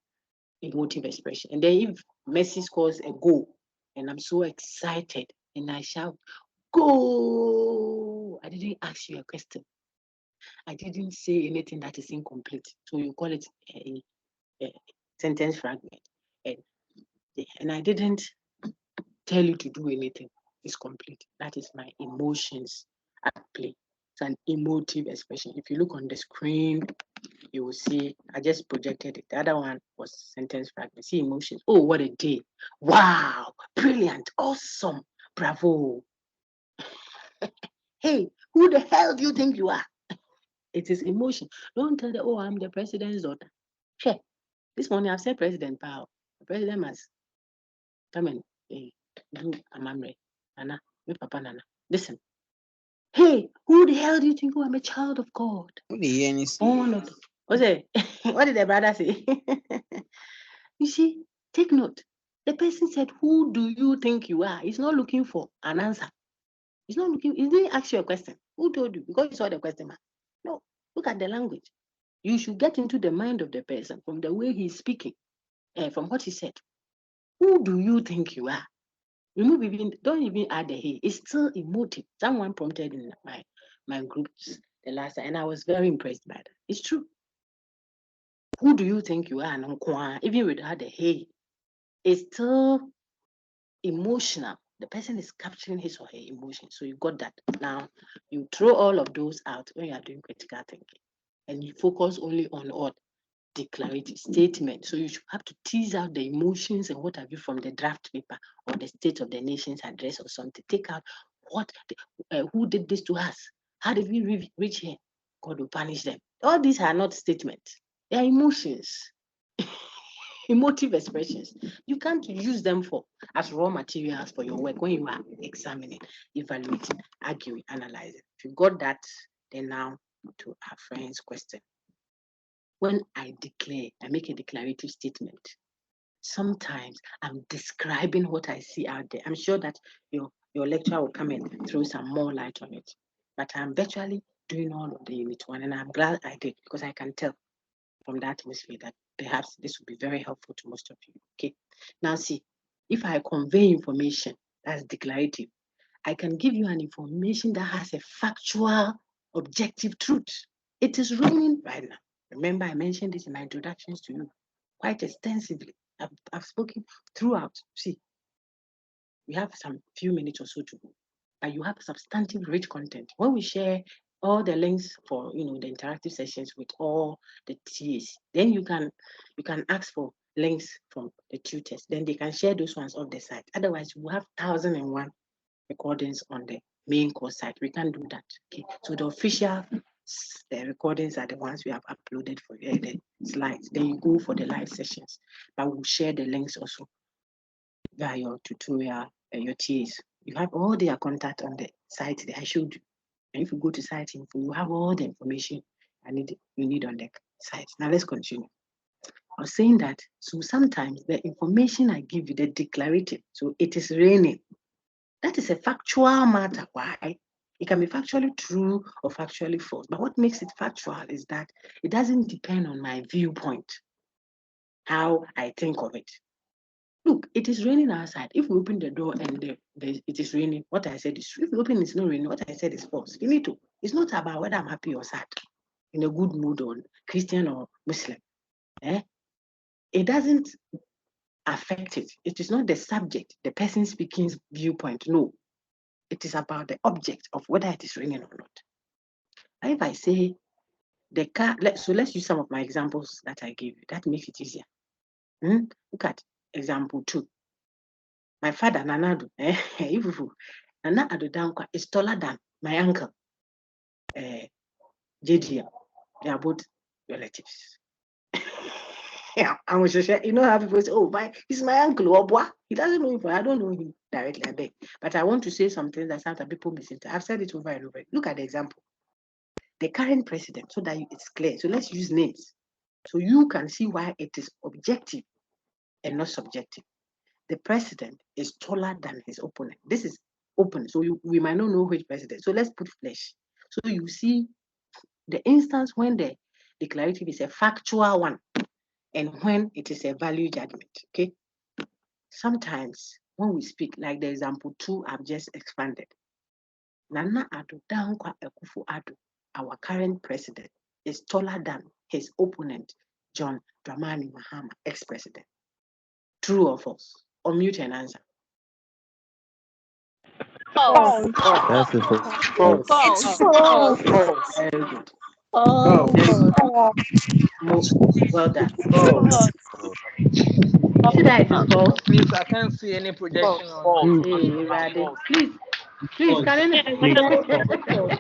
emotive expression. And then if Messi scores a goal, and I'm so excited, and I shout, "Go!" I didn't ask you a question. I didn't say anything that is incomplete. So you call it a sentence fragment. And I didn't tell you to do anything. It's complete. That is my emotions at play. It's an emotive expression. If you look on the screen, you will see I just projected it. The other one was sentence fragment. See emotions. Oh, what a day. Wow. Brilliant. Awesome. Bravo. Hey, who the hell do you think you are? It is emotion. Don't tell them, oh, I'm the president's daughter. Sure. This morning I've said President Powell. The president must come and do Amamre. Nana, my Papa Nana. Listen. Hey, who the hell do you think? Oh, I'm a child of God. Born of what's it? What did the brother say? You see, take note. The person said, who do you think you are? He's not looking for an answer. He's not looking, he didn't ask you a question. Who told you? Because you saw the question mark. No, look at the language. You should get into the mind of the person from the way he's speaking, from what he said. Who do you think you are? Remove even, don't even add the he. It's still emotive. Someone prompted in my groups the last time, and I was very impressed by that. It's true. Who do you think you are? Even without the he, it's still emotional. The person is capturing his or her emotion. So you got that. Now you throw all of those out when you are doing critical thinking, and you focus only on what declarative statement. So you should have to tease out the emotions and what have you from the draft paper or the State of the Nation's address or something. Take out who did this to us? How did we reach here? God will punish them. All these are not statements. They are emotions. Emotive expressions. You can't use them as raw materials for your work when you are examining, evaluating, arguing, analyzing. If you got that, then now to our friend's question. When I make a declarative statement, sometimes I'm describing what I see out there. I'm sure that your lecturer will come and throw some more light on it. But I'm virtually doing all of the unit one, and I'm glad I did because I can tell from that atmosphere that perhaps this will be very helpful to most of you. Okay. Now see, if I convey information that's declarative, I can give you an information that has a factual, objective truth. It is raining right now. Remember, I mentioned this in my introductions to you quite extensively. I've spoken throughout. See, we have some few minutes or so to go, but you have substantive, rich content. When we share all the links for the interactive sessions with all the TAs. Then you can ask for links from the tutors. Then they can share those ones off the site. Otherwise, we have 1,001 recordings on the main course site. We can't do that. Okay. So the official recordings are the ones we have uploaded for the slides. Then you go for the live sessions, but we'll share the links also via your tutorial and your TAs. You have all their contact on the site that I showed you. And if you go to site info, you have all the information you need on the site. Now let's continue. I was saying that, so sometimes the information I give you, the declarative, so it is raining. That is a factual matter. Why? It can be factually true or factually false. But what makes it factual is that it doesn't depend on my viewpoint, how I think of it. Look, it is raining outside. If we open the door and it is raining, what I said is true. If we open it's not raining, what I said is false. You need to. It's not about whether I'm happy or sad, in a good mood or Christian or Muslim. It doesn't affect it. It is not the subject, the person speaking's viewpoint. No, it is about the object of whether it is raining or not. And if I say the car, let's use some of my examples that I gave you. That makes it easier. Look at example 2. My father, Nanado, Nana Adodankwa is taller than my uncle, JDM. They are both relatives. Yeah, I was just, how people say, oh, he's my uncle, or boy. He doesn't know him, I don't know him directly, I beg. But I want to say something that sometimes people misinterpret. I've said it over and over. Look at the example. The current president, so that it's clear. So let's use names. So you can see why it is objective and not subjective. The president is taller than his opponent. This is open, so we might not know which president. So let's put flesh. So you see the instance when the declarative is a factual one and when it is a value judgment, okay? Sometimes when we speak, like the example 2 I've just expanded, Nana Addo Dankwa Akufo-Addo, our current president, is taller than his opponent, John Dramani Mahama, ex-president. True or false? Unmute and answer. False. That's a false. It's false. Very good. False. Well done. False. You see that it is false? Please, I can't see any projection on. Hey, Rade. Please, can anyone?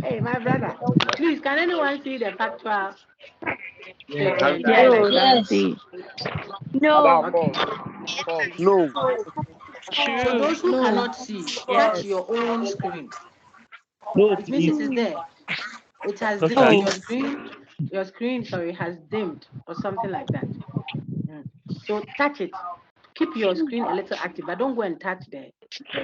Hey, my brother. Please, can anyone see the factual statement? Yes. No. Okay. No. For those who cannot see, touch your own screen. No, It means please. it is there. It has Doctor, dimmed. Your screen, has dimmed or something like that. So touch it. Keep your screen a little active, but don't go and touch the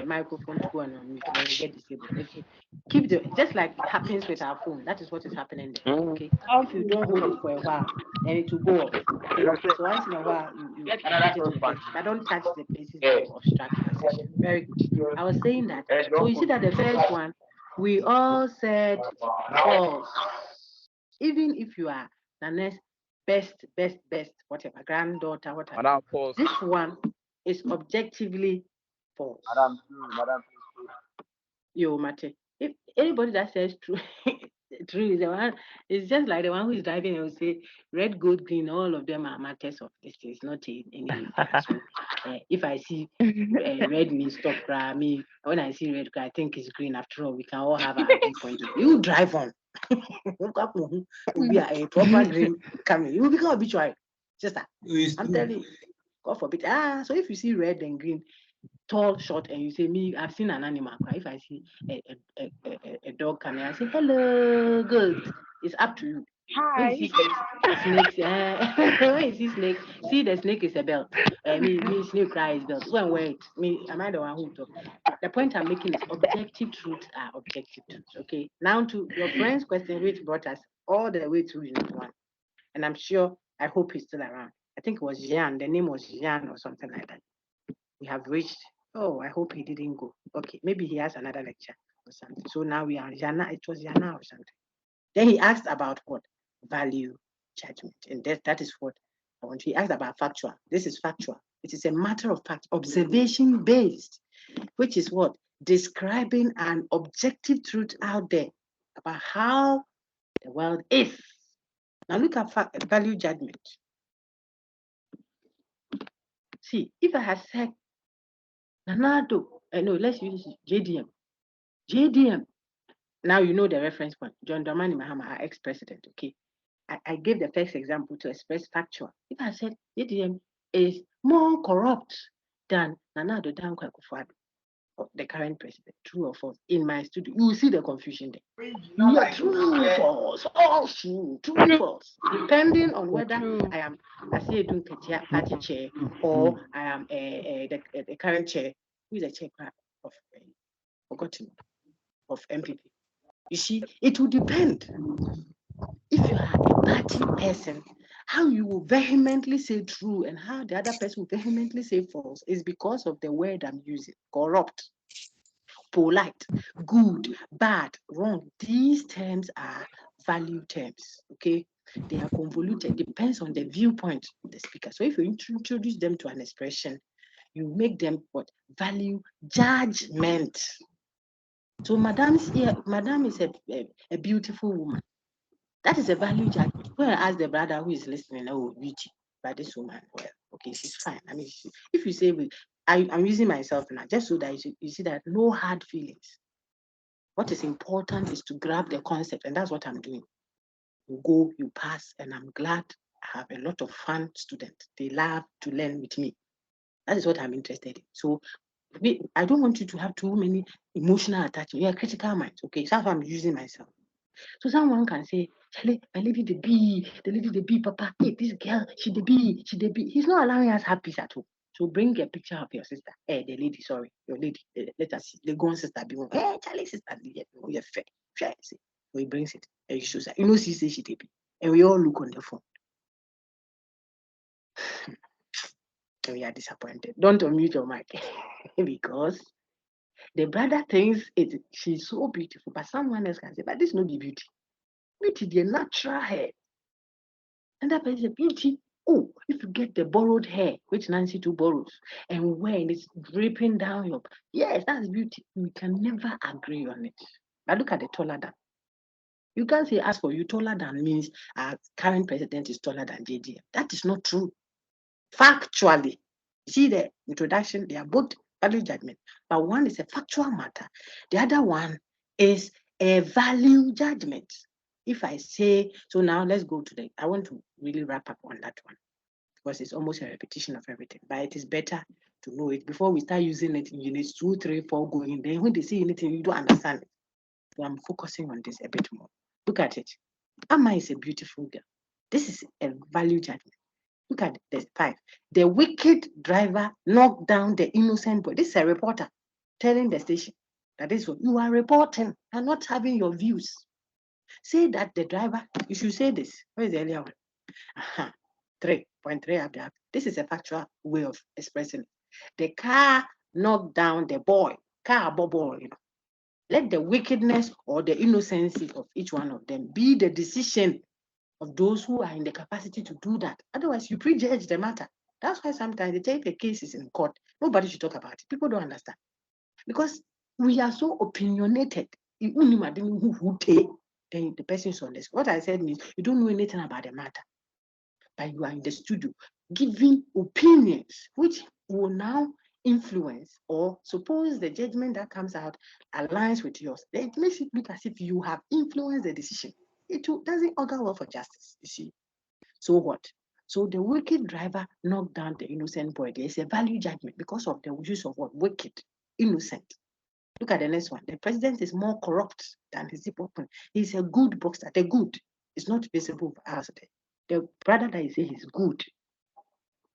microphone to go and unmute. Then you get disabled. Okay. Keep just like it happens with our phone. That is what is happening there. Okay. If you don't hold it for a while, then it will go off. Okay. So once in a while, you put it in the bed, but don't touch the places that will obstruct the session. Very good. I was saying that. So you see that the first one, we all said false. Even if you are the next best, whatever, granddaughter, whatever. Madam, pause. This one is objectively false. Madam. Yo, Mate. If anybody that says true, true is the one, it's just like the one who is driving and will say red, gold, green, all of them are matters of this. It's not any. So if I see red means stop, me. When I see red, I think it's green. After all, we can all have our viewpoint. You drive on. Will be a proper green coming. You will become habitual. Just that. I'm telling you. God forbid. So if you see red and green, tall, short, and you say, me, I've seen an animal cry. If I see a dog coming, I say, hello, good. It's up to you. Hi. When you see snakes, when you see snakes, see the snake is a belt. Me snake cry is belt. Go and wear it. Me, am I the one who talk? The point I'm making is objective truths are objective truths. Okay. Now to your friend's question, which brought us all the way to unit 1. And I'm sure, I hope he's still around. I think it was Jan. The name was Jan or something like that. We have reached. Oh, I hope he didn't go. Okay, maybe he has another lecture or something. So now we are Jana. It was Jana or something. Then he asked about what? Value judgment. And that is what I want. He asked about factual. This is factual. It is a matter of fact, observation based, which is what? Describing an objective truth out there about how the world is. Now look at value judgment. See, if I had said, Nanado, no, let's use JDM. JDM. Now you know the reference point. John Dramani Mahama, our ex-president, okay? I gave the first example to express factual. If I said JDM is more corrupt than Nanado Dankwa Akufo-Addo, the current president, true or false, in my studio, you will see the confusion there. You are true, false, all true, false, depending on whether I am Asiedun Ketia party chair or I am the current chair, who is the chair of forgotten of MPP. You see, it will depend. If you are a party person, how you will vehemently say true and how the other person will vehemently say false is because of the word I'm using. Corrupt, polite, good, bad, wrong. These terms are value terms, okay? They are convoluted, depends on the viewpoint of the speaker. So if you introduce them to an expression, you make them what? Value judgment. So Madam is a beautiful woman. That is a value judgment. When I ask the brother who is listening, oh, beauty, but this woman, well, okay, she's fine. I mean, if you say, I'm using myself now, just so that you see that no hard feelings. What is important is to grab the concept, and that's what I'm doing. You go, you pass, and I'm glad I have a lot of fun students. They love to learn with me. That is what I'm interested in. So I don't want you to have too many emotional attachments. You're a critical mind, okay? So that's why I'm using myself. So someone can say, Charlie, my lady the bee, Papa. Hey, this girl, she the bee. He's not allowing us have peace at all. So bring a picture of your sister. Hey, the lady, sorry, your lady. Let us see. The gone sister be one. Hey, Charlie, sister, you're fair. Fair, see. So he brings it. And he shows her. You know, she says she the bee. And we all look on the phone. And we are disappointed. Don't unmute your mic. Because the brother thinks she's so beautiful, but someone else can say, but this is not the beauty. Beauty, the natural hair. And that person, beauty. Oh, if you get the borrowed hair, which Nancy too borrows, and when it's dripping down your, yes, that's beauty. We can never agree on it. But look at the taller than. You can't say as for you taller than means our current president is taller than JDM. That is not true. Factually, see the introduction, they are both value judgment, but one is a factual matter. The other one is a value judgment. If I say, so now let's go to I want to really wrap up on that one because it's almost a repetition of everything, but it is better to know it before we start using it in units 2, 3, 4 going. Then when they say anything, you don't understand it. So I'm focusing on this a bit more. Look at it. Amma is a beautiful girl. This is a value judgment. Look at the 5. The wicked driver knocked down the innocent boy. This is a reporter telling the station that is what you are reporting and not having your views. Say that the driver, you should say this. Where is the earlier one? 3.3. This is a factual way of expressing it. The car knocked down the boy. Car boy, you know. Let the wickedness or the innocency of each one of them be the decision of those who are in the capacity to do that. Otherwise, you prejudge the matter. That's why sometimes they take the cases in court. Nobody should talk about it. People don't understand. Because we are so opinionated. Then the person is on this. What I said means you don't know anything about the matter. But you are in the studio giving opinions, which will now influence or suppose the judgment that comes out aligns with yours. It makes it look as if you have influenced the decision. It doesn't augur well for justice, you see. So what? So the wicked driver knocked down the innocent boy. There is a value judgment because of the use of what? Wicked, innocent. Look at the next one. The president is more corrupt than his opponent. He's a good boxer. The good is not visible for us. The brother that you say he's good.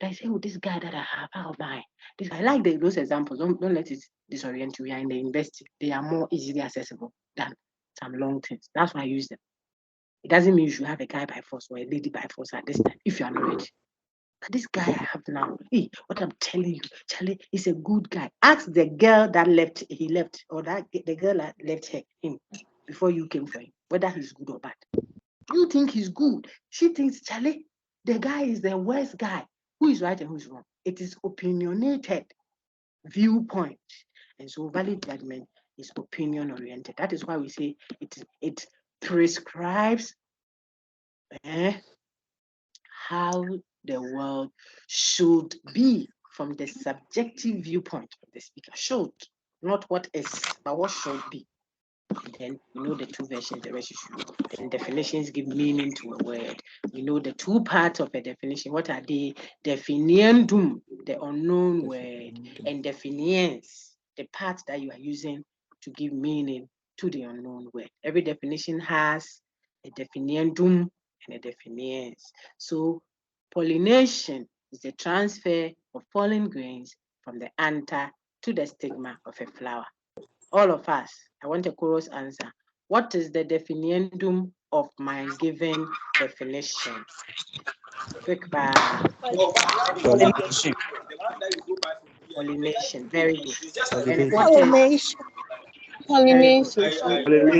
They say, oh, this guy that I have, how buy? This I like those examples. Don't let it disorient you. We are in the university. They are more easily accessible than some long things. That's why I use them. It doesn't mean you should have a guy by force or a lady by force at this time if you are not ready. But this guy I have now, hey, what I'm telling you, Charlie, he's a good guy. Ask the girl that he left, or the girl that left him before you came for him, whether he's good or bad. You think he's good. She thinks, Charlie, the guy is the worst guy. Who is right and who is wrong? It is opinionated viewpoint. And so valid judgment is opinion oriented. That is why we say it prescribes how the world should be from the subjective viewpoint of the speaker. Should, not what is, but what should be. Then you know the two versions, the rest you should know. Then definitions give meaning to a word. We know the two parts of a definition. What are they? Definiendum, the unknown word, and definiens, the part that you are using to give meaning to the unknown word. Every definition has a definiendum and a definiens. So pollination is the transfer of pollen grains from the anther to the stigma of a flower. All of us, I want a chorus answer. What is the definiendum of my given definition? Quick bar. Pollination. Pollination. Very good. And what is Pollination. very good? Pollination. Yes,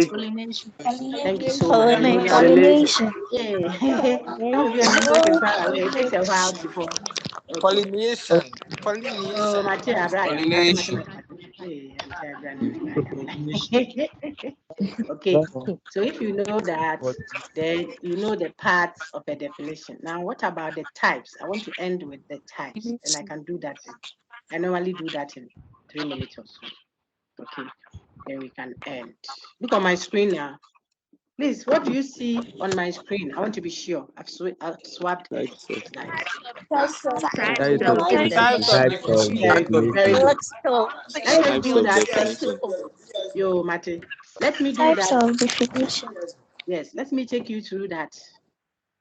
pollination. Thank you so much. You know that. Pollination. Yeah. Some of you are network is far away. It takes a while before. Okay. Pollination. Oh, Pollination. Matia, Brian. Pollination. Okay, so if you know that, then you know the parts of a definition. Now, what about the types? I want to end with the types, and I can do that. I normally do that in 3 minutes or so. Okay, then we can end. Look on my screen now. Please, what do you see on my screen? I want to be sure. I've swapped the slides. Types of Very definition. good, very good. Let's go. Let us do that. Yo, Mate, let me do Types that. of definition. Yes, let me take you through that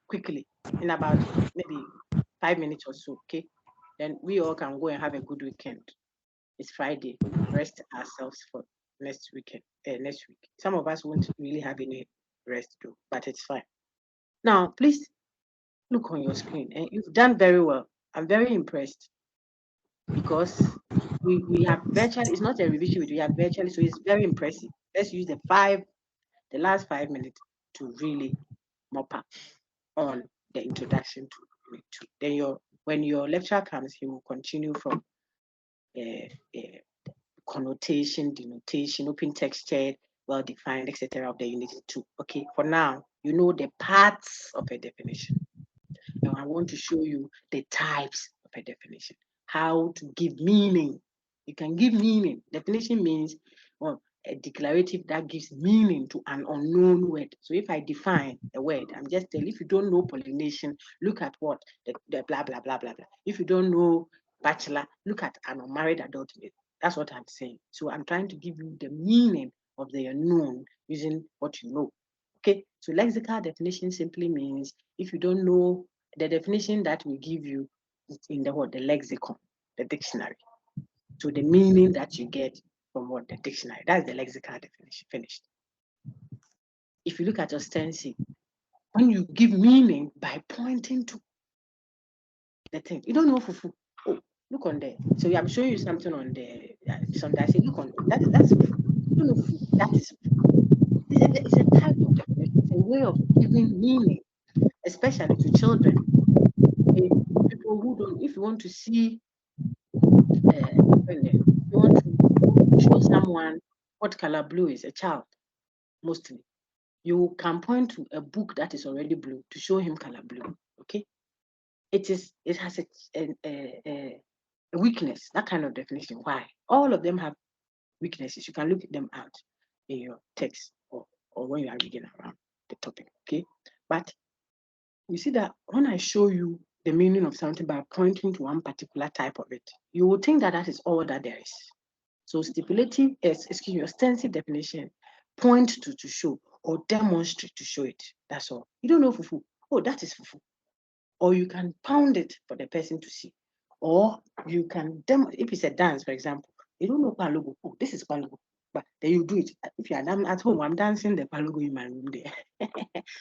quickly in about maybe 5 minutes or so, okay? Then we all can go and have a good weekend. It's Friday. Rest ourselves for next weekend. Next week. Some of us won't really have any rest though, but it's fine. Now, please look on your screen. And you've done very well. I'm very impressed because we have virtually, it's not a revision, we have virtually, so it's very impressive. Let's use the last 5 minutes to really mop up on the introduction to Unit 2. Then when your lecturer comes, he will continue from connotation, denotation, open texture, well-defined, etc. of the Unit 2. Okay, for now, you know the parts of a definition. Now I want to show you the types of a definition, how to give meaning. You can give meaning. Definition means, well, a declarative that gives meaning to an unknown word. So if I define a word, I'm just telling, if you don't know pollination, look at what? The blah, blah, blah, blah, blah. If you don't know bachelor, look at an unmarried adult. That's what I'm saying. So I'm trying to give you the meaning of the unknown using what you know. Okay, so lexical definition simply means if you don't know the definition that we give you is in the lexicon, the dictionary. So the meaning that you get from the dictionary, that's the lexical definition, finished. If you look at ostensive, when you give meaning by pointing to the thing, you don't know fufu. Oh, look on there. So I'm showing you something on the something. I say, look on that's fufu. You don't know fufu. That is fufu. It's a type of definition. It's a way of giving meaning, especially to children. Okay? People who don't, if you want to see, you want to show someone what color blue is, a child, mostly, you can point to a book that is already blue to show him color blue. Okay, it has a weakness, that kind of definition. Why? All of them have weaknesses. You can look them out in your text or when you are reading around the topic. Okay, but you see that when I show you the meaning of something by pointing to one particular type of it, you will think that that is all that there is. So stipulative, ostensive definition, point to show or demonstrate to show it. That's all. You don't know fufu. Oh, that is fufu. Or you can pound it for the person to see. Or you can if it's a dance, for example, you don't know Palogo. Oh, this is Palogo. But then you do it. If you're at home, I'm dancing the Palogo in my room there.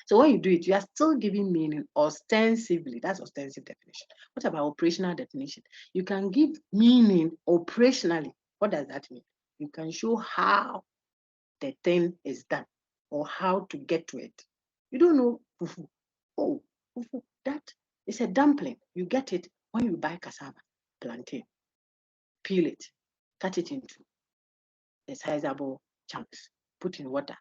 So when you do it, you are still giving meaning ostensibly. That's ostensive definition. What about operational definition? You can give meaning operationally. What does that mean? You can show how the thing is done or how to get to it. You don't know fufu. Oh, fufu, that is a dumpling. You get it when you buy cassava, plantain, peel it, cut it into sizable chunks, put in water,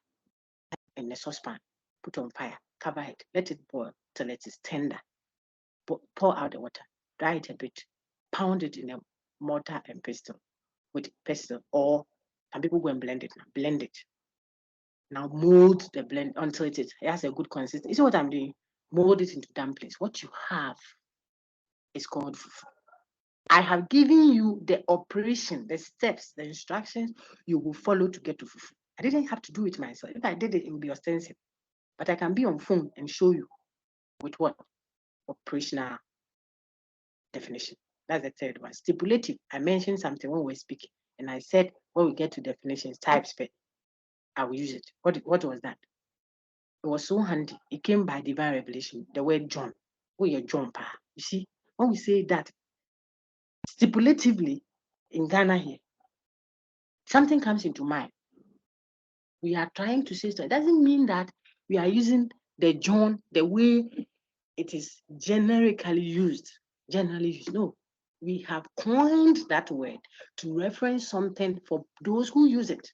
in a saucepan, put on fire, cover it, let it boil till it is tender. Pour out the water, dry it a bit, pound it in a mortar and pestle or some people go and blend it now. Blend it. Now mold the blend until it has a good consistency. You see what I'm doing? Mold it into dumplings. What you have is called fufu. I have given you the operation, the steps, the instructions you will follow to get to fufu. I didn't have to do it myself. If I did it, it would be ostensive. But I can be on phone and show you with what? Operational definition. That's the third one. Stipulative. I mentioned something when we were speaking, and I said when we get to definitions, types, I will use it. What was that? It was so handy. It came by divine revelation. The word John. Oh, you're John Pa. You see, when we say that stipulatively in Ghana here, something comes into mind. We are trying to say so. It doesn't mean that we are using the John the way it is generically used. No. We have coined that word to reference something for those who use it.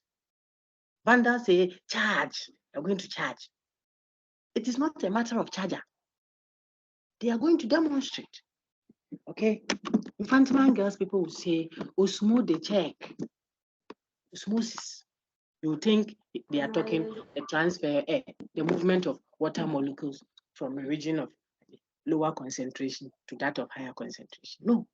Vanda say charge. They're going to charge. It is not a matter of charger. They are going to demonstrate. Okay? Infantile girls, people will say, Osmo de check. Osmosis. You think they are talking the transfer, the movement of water molecules from a region of lower concentration to that of higher concentration. No,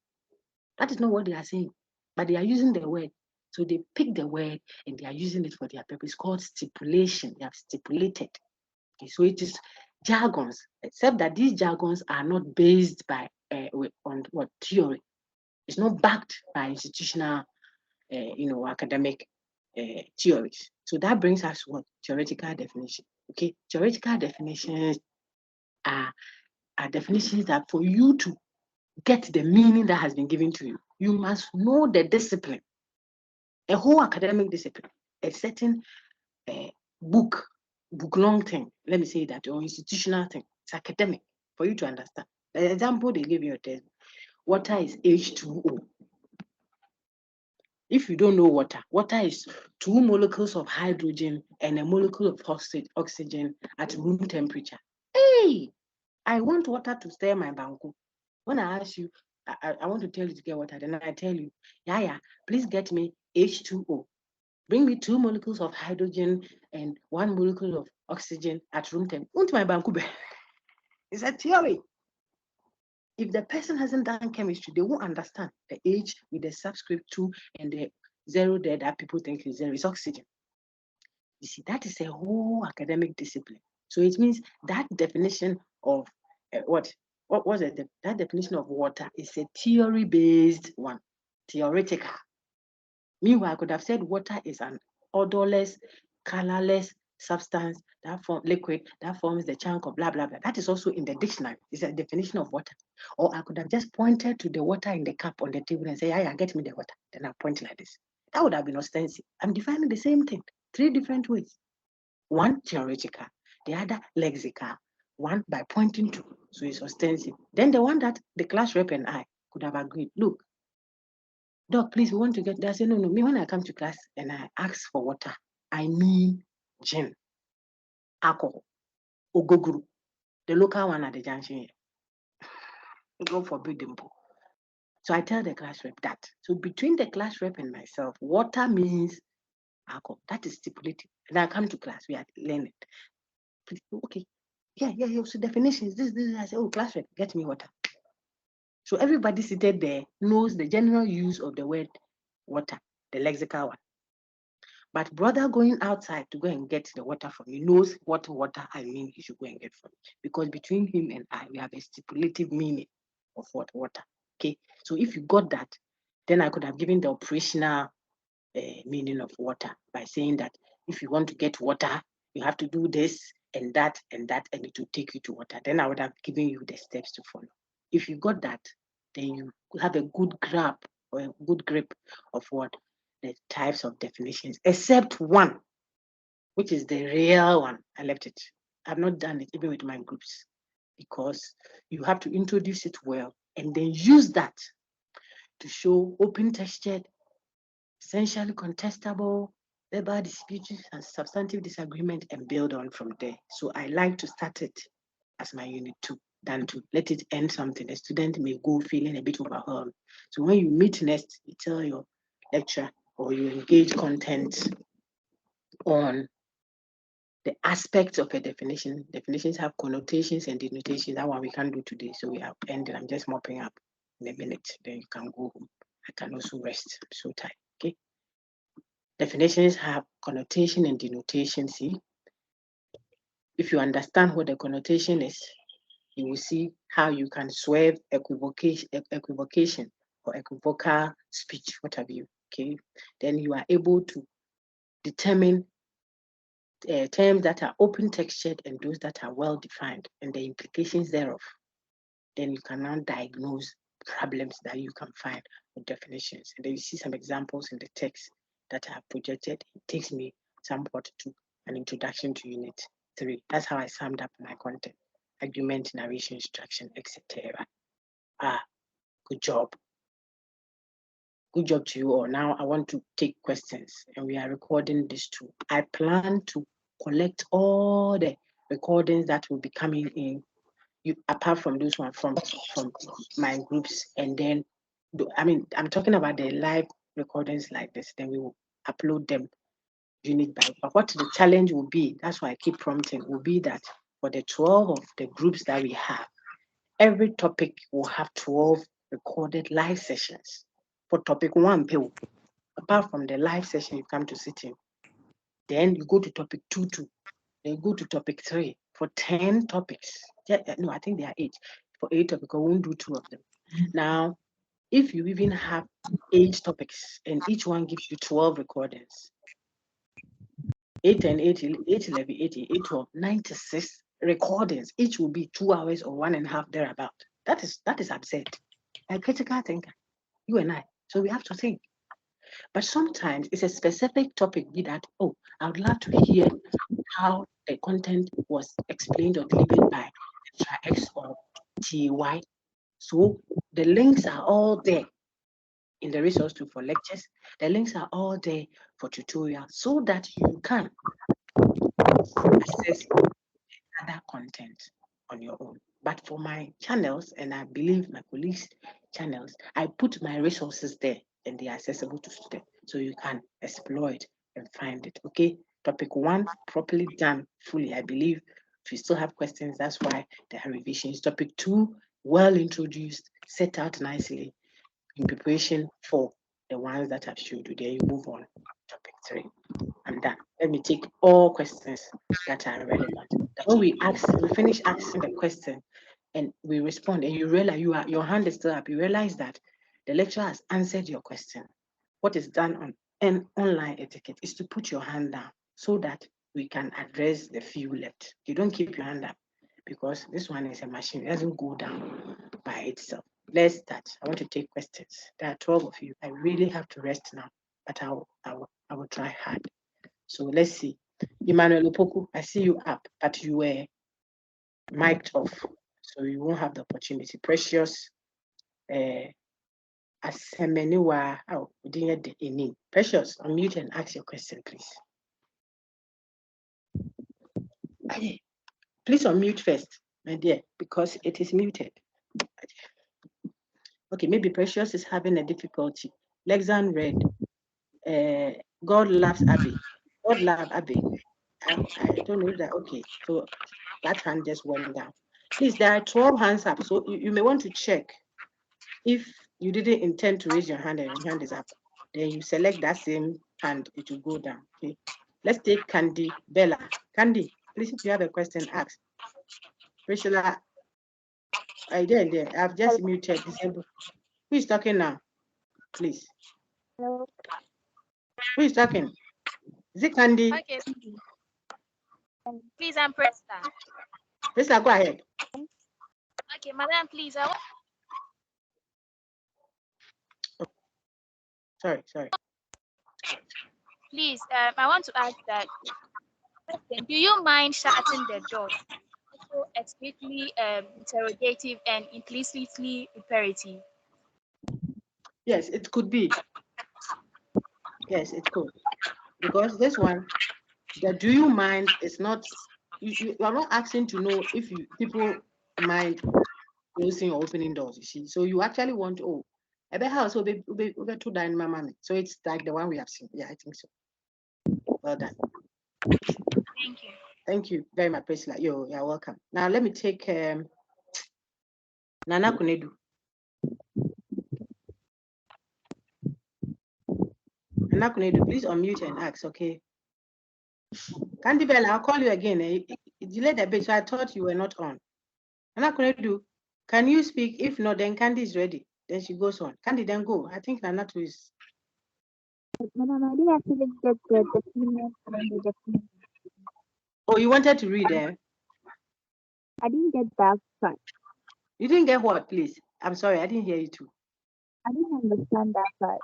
that is not what they are saying. But they are using the word. So they pick the word and they are using it for their purpose. It's called stipulation. They have stipulated. Okay, so it is jargons, except that these jargons are not based by on what theory. It's not backed by institutional, academic theories. So that brings us to what? Theoretical definition. Okay, theoretical definitions are definitions that for you to get the meaning that has been given to you, you must know the discipline, a whole academic discipline, a certain book long thing, let me say that, or institutional thing. It's academic for you to understand. The example they give you a test, water is H2O. If you don't know water is 2 molecules of hydrogen and a molecule of oxygen at room temperature. Hey, I want water to stir my banku. When I ask you, I want to tell you to get water, then I tell you, yeah, please get me H2O. Bring me 2 molecules of hydrogen and 1 molecule of oxygen at room temperature. It's a theory. If the person hasn't done chemistry, they won't understand the H with the subscript 2 and the 0 there that people think is 0 is oxygen. You see, that is a whole academic discipline. So it means that definition of what was it? That definition of water is a theory-based one, theoretical. Meanwhile, I could have said water is an odorless, colorless substance that liquid that forms the chunk of blah blah blah. That is also in the dictionary. It's a definition of water. Or I could have just pointed to the water in the cup on the table and say, yeah, get me the water. Then I point like this. That would have been ostensive. I'm defining the same thing, 3 different ways. One theoretical, the other lexical, one by pointing to. So it's ostensive. Then the one that the class rep and I could have agreed. Look, Doc, please, we want to get there. I say, no. Me, when I come to class and I ask for water, I mean gin, alcohol, ogoguru, the local one at the junction here. God forbid them. So I tell the class rep that. So between the class rep and myself, water means alcohol. That is stipulated. And I come to class, we are learning. Okay. Yeah. So definitions, this. I say, oh, class rep, get me water. So everybody seated there knows the general use of the word water, the lexical one. But brother going outside to go and get the water from you knows what water I mean he should go and get from me. Because between him and I, we have a stipulative meaning of what water. Okay. So if you got that, then I could have given the operational meaning of water by saying that if you want to get water, you have to do this and that, and it will take you to water. Then I would have given you the steps to follow. If you got that, then you have a good grab or a good grip of what the types of definitions, except one, which is the real one. I left it. I've not done it even with my groups because you have to introduce it well and then use that to show open textured, essentially contestable, verbal dispute and substantive disagreement, and build on from there. So I like to start it as my unit 2 than to let it end something. The student may go feeling a bit overwhelmed. So when you meet next, you tell your lecturer or you engage content on the aspects of a definition. Definitions have connotations and denotations. That one we can't do today. So we have ended. I'm just mopping up in a minute. Then you can go home. I can also rest. I'm so tired. Okay. Definitions have connotation and denotation. See, if you understand what the connotation is, you will see how you can swerve equivocation or equivocal speech, what have you. Okay. Then you are able to determine terms that are open textured and those that are well defined and the implications thereof. Then you can now diagnose problems that you can find with definitions. And then you see some examples in the text that I have projected. It takes me somewhat to an introduction to Unit 3. That's how I summed up my content: argument, narration, instruction, etc. Good job. Good job to you all. Now I want to take questions, and we are recording this too. I plan to collect all the recordings that will be coming in, apart from those ones from my groups, and then I'm talking about the live recordings like this. Then we will upload them unit by. But what the challenge will be, that's why I keep prompting, will be that for the 12 of the groups that we have, every topic will have 12 recorded live sessions. For topic 1, apart from the live session you come to sit in, then you go to topic 2, then you go to topic 3 for 10 topics. No, I think there are 8. For 8 topics, I won't do 2 of them. Now, if you even have 8 topics and each one gives you 12 recordings, 8 and 8, 8, 11, 8, 8, 12, 96 recordings. Each will be 2 hours or 1.5 thereabout. That is absurd. A critical thinker, you and I. So we have to think. But sometimes it's a specific topic, be that, oh, I would love to hear how the content was explained or delivered by X or TY. So the links are all there in the resource tool for lectures. The links are all there for tutorials so that you can access other content on your own. But for my channels, and I believe my colleagues' channels, I put my resources there and they are accessible to students. So you can exploit and find it. Okay. Topic 1, properly done fully. I believe if you still have questions, that's why there are revisions. Topic 2, well introduced, set out nicely in preparation for the ones that I've showed you. There you move on. Topic 3. I'm done. Let me take all questions that are relevant. When we finish asking the question and we respond, and you realize your hand is still up, you realize that the lecturer has answered your question. What is done on an online etiquette is to put your hand down so that we can address the few left. You don't keep your hand up because this one is a machine. It doesn't go down by itself. Let's start. I want to take questions. There are 12 of you. I really have to rest now, but I will try hard. So let's see. Emmanuel Opoku, I see you up, but you were mic'd off, so you won't have the opportunity. Precious, Asemeniwa, we didn't get the name. Precious, unmute and ask your question, please. Please unmute first, my dear, because it is muted. Okay, maybe Precious is having a difficulty. Lexan read, God loves Abby. God love Abby. I don't know that. Okay, so that hand just went down. Please, there are 12 hands up, so you may want to check. If you didn't intend to raise your hand and your hand is up, then you select that same hand, it will go down. Okay. Let's take Candy Bella. Candy, please, if you have a question, ask. Priscilla, there. I've just muted. Disable. Who is talking now? Please. Hello. Who is talking? Is it Candy? Okay. Please, I'm Presta. Priscilla, go ahead. Okay, madam, please. Sorry. Please, I want to ask that. Do you mind shutting the door? So explicitly interrogative and implicitly imperative. Yes, it could be. Yes, it could. because this one, the do you mind is not, you are not asking to know if people mind closing or opening doors, you see. So you actually want, oh, a better house will be to dine my mommy. So it's like the one we have seen. Yeah, I think so. Well done. Thank you. Thank you very much, Priscilla. You're welcome. Now let me take Nana Kunedu. Nana Kunedu, please unmute and ask, okay? Candy Bell, I'll call you again. You delayed a bit, so I thought you were not on. Nana Kunedu, can you speak? If not, then Candy is ready. Then she goes on. Candy, then go. I think Nana too is. Madam, I didn't actually get the document and the document. Oh, you wanted to read there? I didn't get that part. You didn't get what, please? I'm sorry, I didn't hear you too. I didn't understand that part.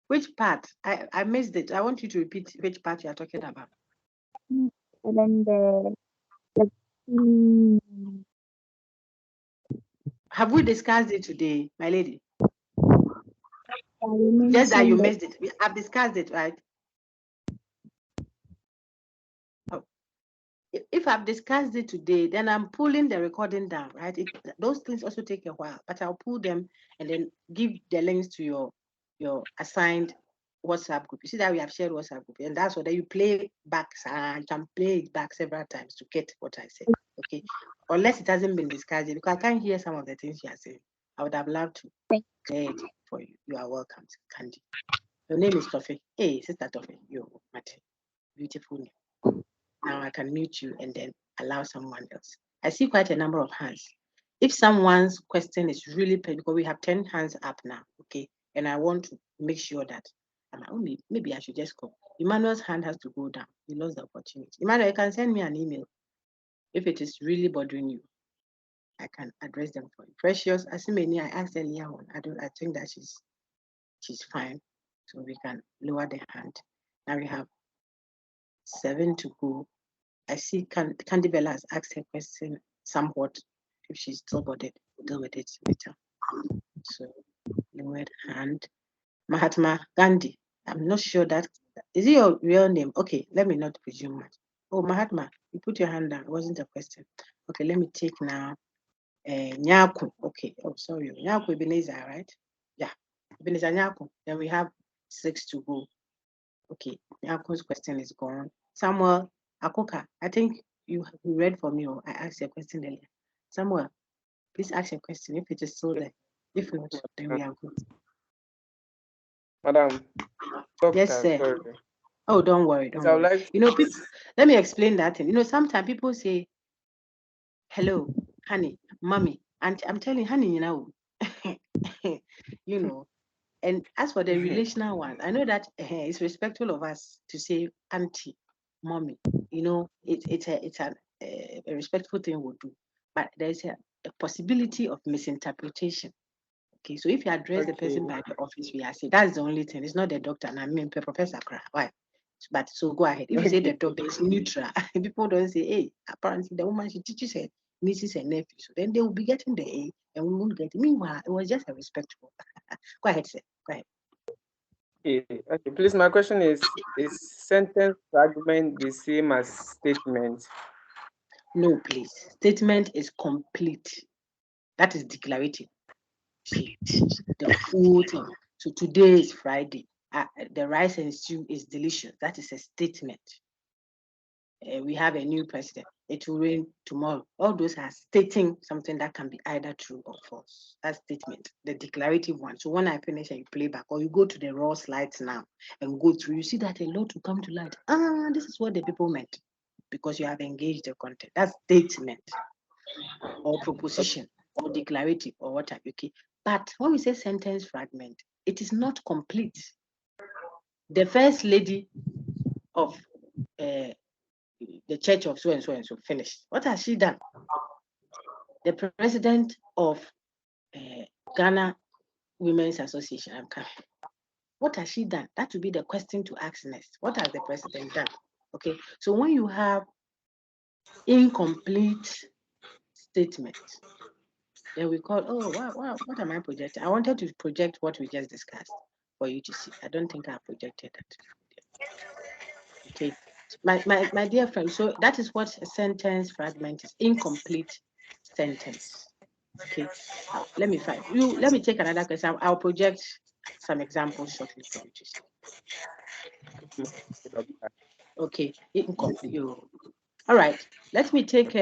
Which part? I missed it. I want you to repeat which part you are talking about. And then Have we discussed it today, my lady? you Just that you mentioned missed it. I've discussed it, right? Oh. If I've discussed it today, then I'm pulling the recording down, right? Those things also take a while, but I'll pull them and then give the links to your assigned WhatsApp group. You see that we have shared WhatsApp group, and that's what you play back. You can play it back several times to get what I said. Okay, unless it hasn't been discussed yet, because I can't hear some of the things you are saying. I would have loved to say it for you. You are welcome, Candy. Your name is Toffee. Hey, Sister Toffee, you're Mate. Beautiful name. Now I can mute you and then allow someone else. I see quite a number of hands. If someone's question is really because we have 10 hands up now, okay, and I want to make sure that maybe I should just go. Emmanuel's hand has to go down. He lost the opportunity. Emmanuel, you can send me an email if it is really bothering you. I can address them for you. Precious, Asimeni, I asked earlier on. I think that she's fine, so we can lower the hand. Now we have 7 to go. I see Candy Bella has asked her question somewhat. If she's still bothered, we'll deal with it later. So, lowered hand. Mahatma Gandhi. I'm not sure that is it your real name. Okay, let me not presume much. Oh, Mahatma, you put your hand down. It wasn't a question. Okay, let me take now. Nyaku. Okay. Oh, sorry. Nyaku Ebenezer, right? Yeah. Ebenezer Nyaku. Then we have 6 to go. Okay. Nyaku's question is gone. Samuel Akoka, I think you read for me or I asked you a question earlier. Samuel, please ask your question if it is still there. If not, then we are good. Madam. Yes, sir. Sorry. Oh, don't worry, don't worry. Like people, let me explain that thing. Sometimes people say, hello, honey, mommy, and I'm telling honey, and as for the relational one, I know that it's respectful of us to say auntie, mommy. It's a respectful thing we'll do, but there's a possibility of misinterpretation. Okay, so if you address the person by the office, we are saying that's the only thing. It's not the doctor, and I mean Professor Kra. Why? But so go ahead. If you say the doctor is neutral, people don't say, hey, apparently the woman she teaches her nieces and nephews. So then they will be getting the A and we won't get it. Meanwhile, it was just a respectful. Go ahead, sir. Go ahead. Okay, please. My question is sentence fragment the same as statement? No, please. Statement is complete. That is declarative. See, the full thing. So today is Friday. The rice and stew is delicious. That is a statement. We have a new president. It will rain tomorrow. All those are stating something that can be either true or false. That statement, the declarative one. So when I finish and you play back, or you go to the raw slides now and go through, you see that a lot will come to light. This is what the people meant because you have engaged the content. That's statement or proposition or declarative or whatever. Okay. But when we say sentence fragment, it is not complete. The first lady of the church of so and so finished. What has she done? The president of Ghana Women's Association, I'm coming. What has she done? That would be the question to ask next. What has the president done? Okay, so when you have incomplete statement, then we call, oh, wow, what am I projecting? I wanted to project what we just discussed for you to see. I don't think I projected that. my dear friend, so that is what a sentence fragment is, incomplete sentence. Okay, let me find you. Let me take another question. I'll project some examples shortly for you to see. Okay, incomplete. You. All right. Let me take.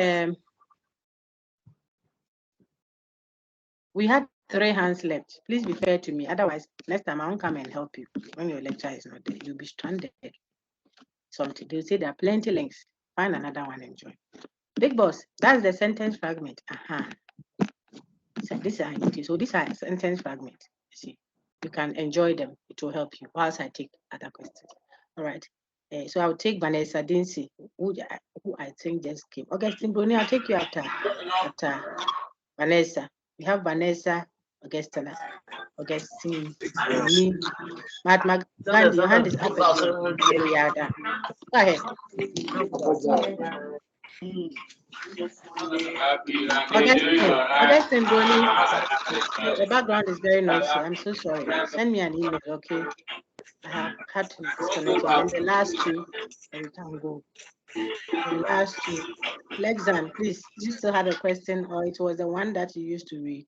We had 3 hands left. Please be fair to me. Otherwise, next time I won't come and help you when your lecture is not there. You'll be stranded. Something. They'll say there are plenty links. Find another one and join. Big boss. That's the sentence fragment. So this is so these are sentence fragments. You see, you can enjoy them. It will help you. Whilst I take other questions. All right. So I'll take Vanessa Dinsey, who I think just came. Augustine Bruni, I'll take you after Vanessa. We have Vanessa, Augustine, Bruni, Mahatma Gandhi. Your hand is up again. We are done. Go ahead. Augustine Bruni, the background is very noisy. I'm so sorry. Send me an email, okay? I have had to disconnect it. And the last two, and we can go. The last two. Lexan, please, you still have a question, or it was the one that you used to read,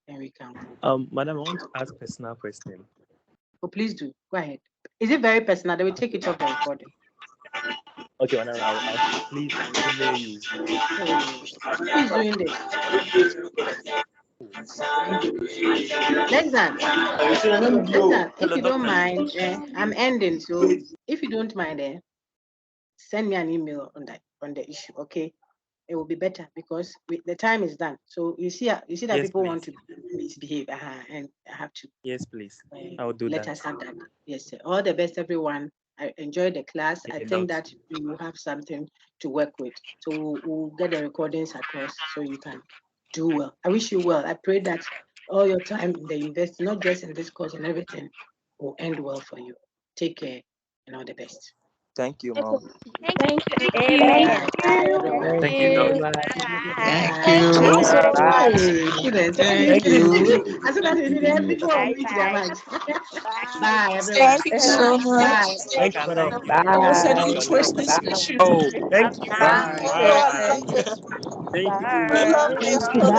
and we can go. Madam, I want to ask personal question. Oh, please do. Go ahead. Is it very personal? They will take it off the recording. Okay, madam, I'll please email you. Who is doing this? Lexan, if you don't mind, I'm ending. So if you don't mind, send me an email on the issue, okay? It will be better because the time is done. So you see that yes, people want to misbehave, and I have to. Yes, please. I will do let that. Us have that. Yes, sir. All the best, everyone. I enjoyed the class. I think that we will have something to work with. So we'll get the recordings across so you can do well. I wish you well. I pray that all your time in the university, not just in this course and everything, will end well for you. Take care and all the best. Thank you, Mom. Thank you. Thank Bye. you. Thank you, Doc. Thank you. Bye. Bye. Students, Thank you. as soon as you see them, people will meet their mics. Bye, everyone. Thank you so much. Bye. Thank you, madam. Was any Bye. questions issues? Oh, thank you. Bye. Thank you. Bye. Thank you. We love you. Bye.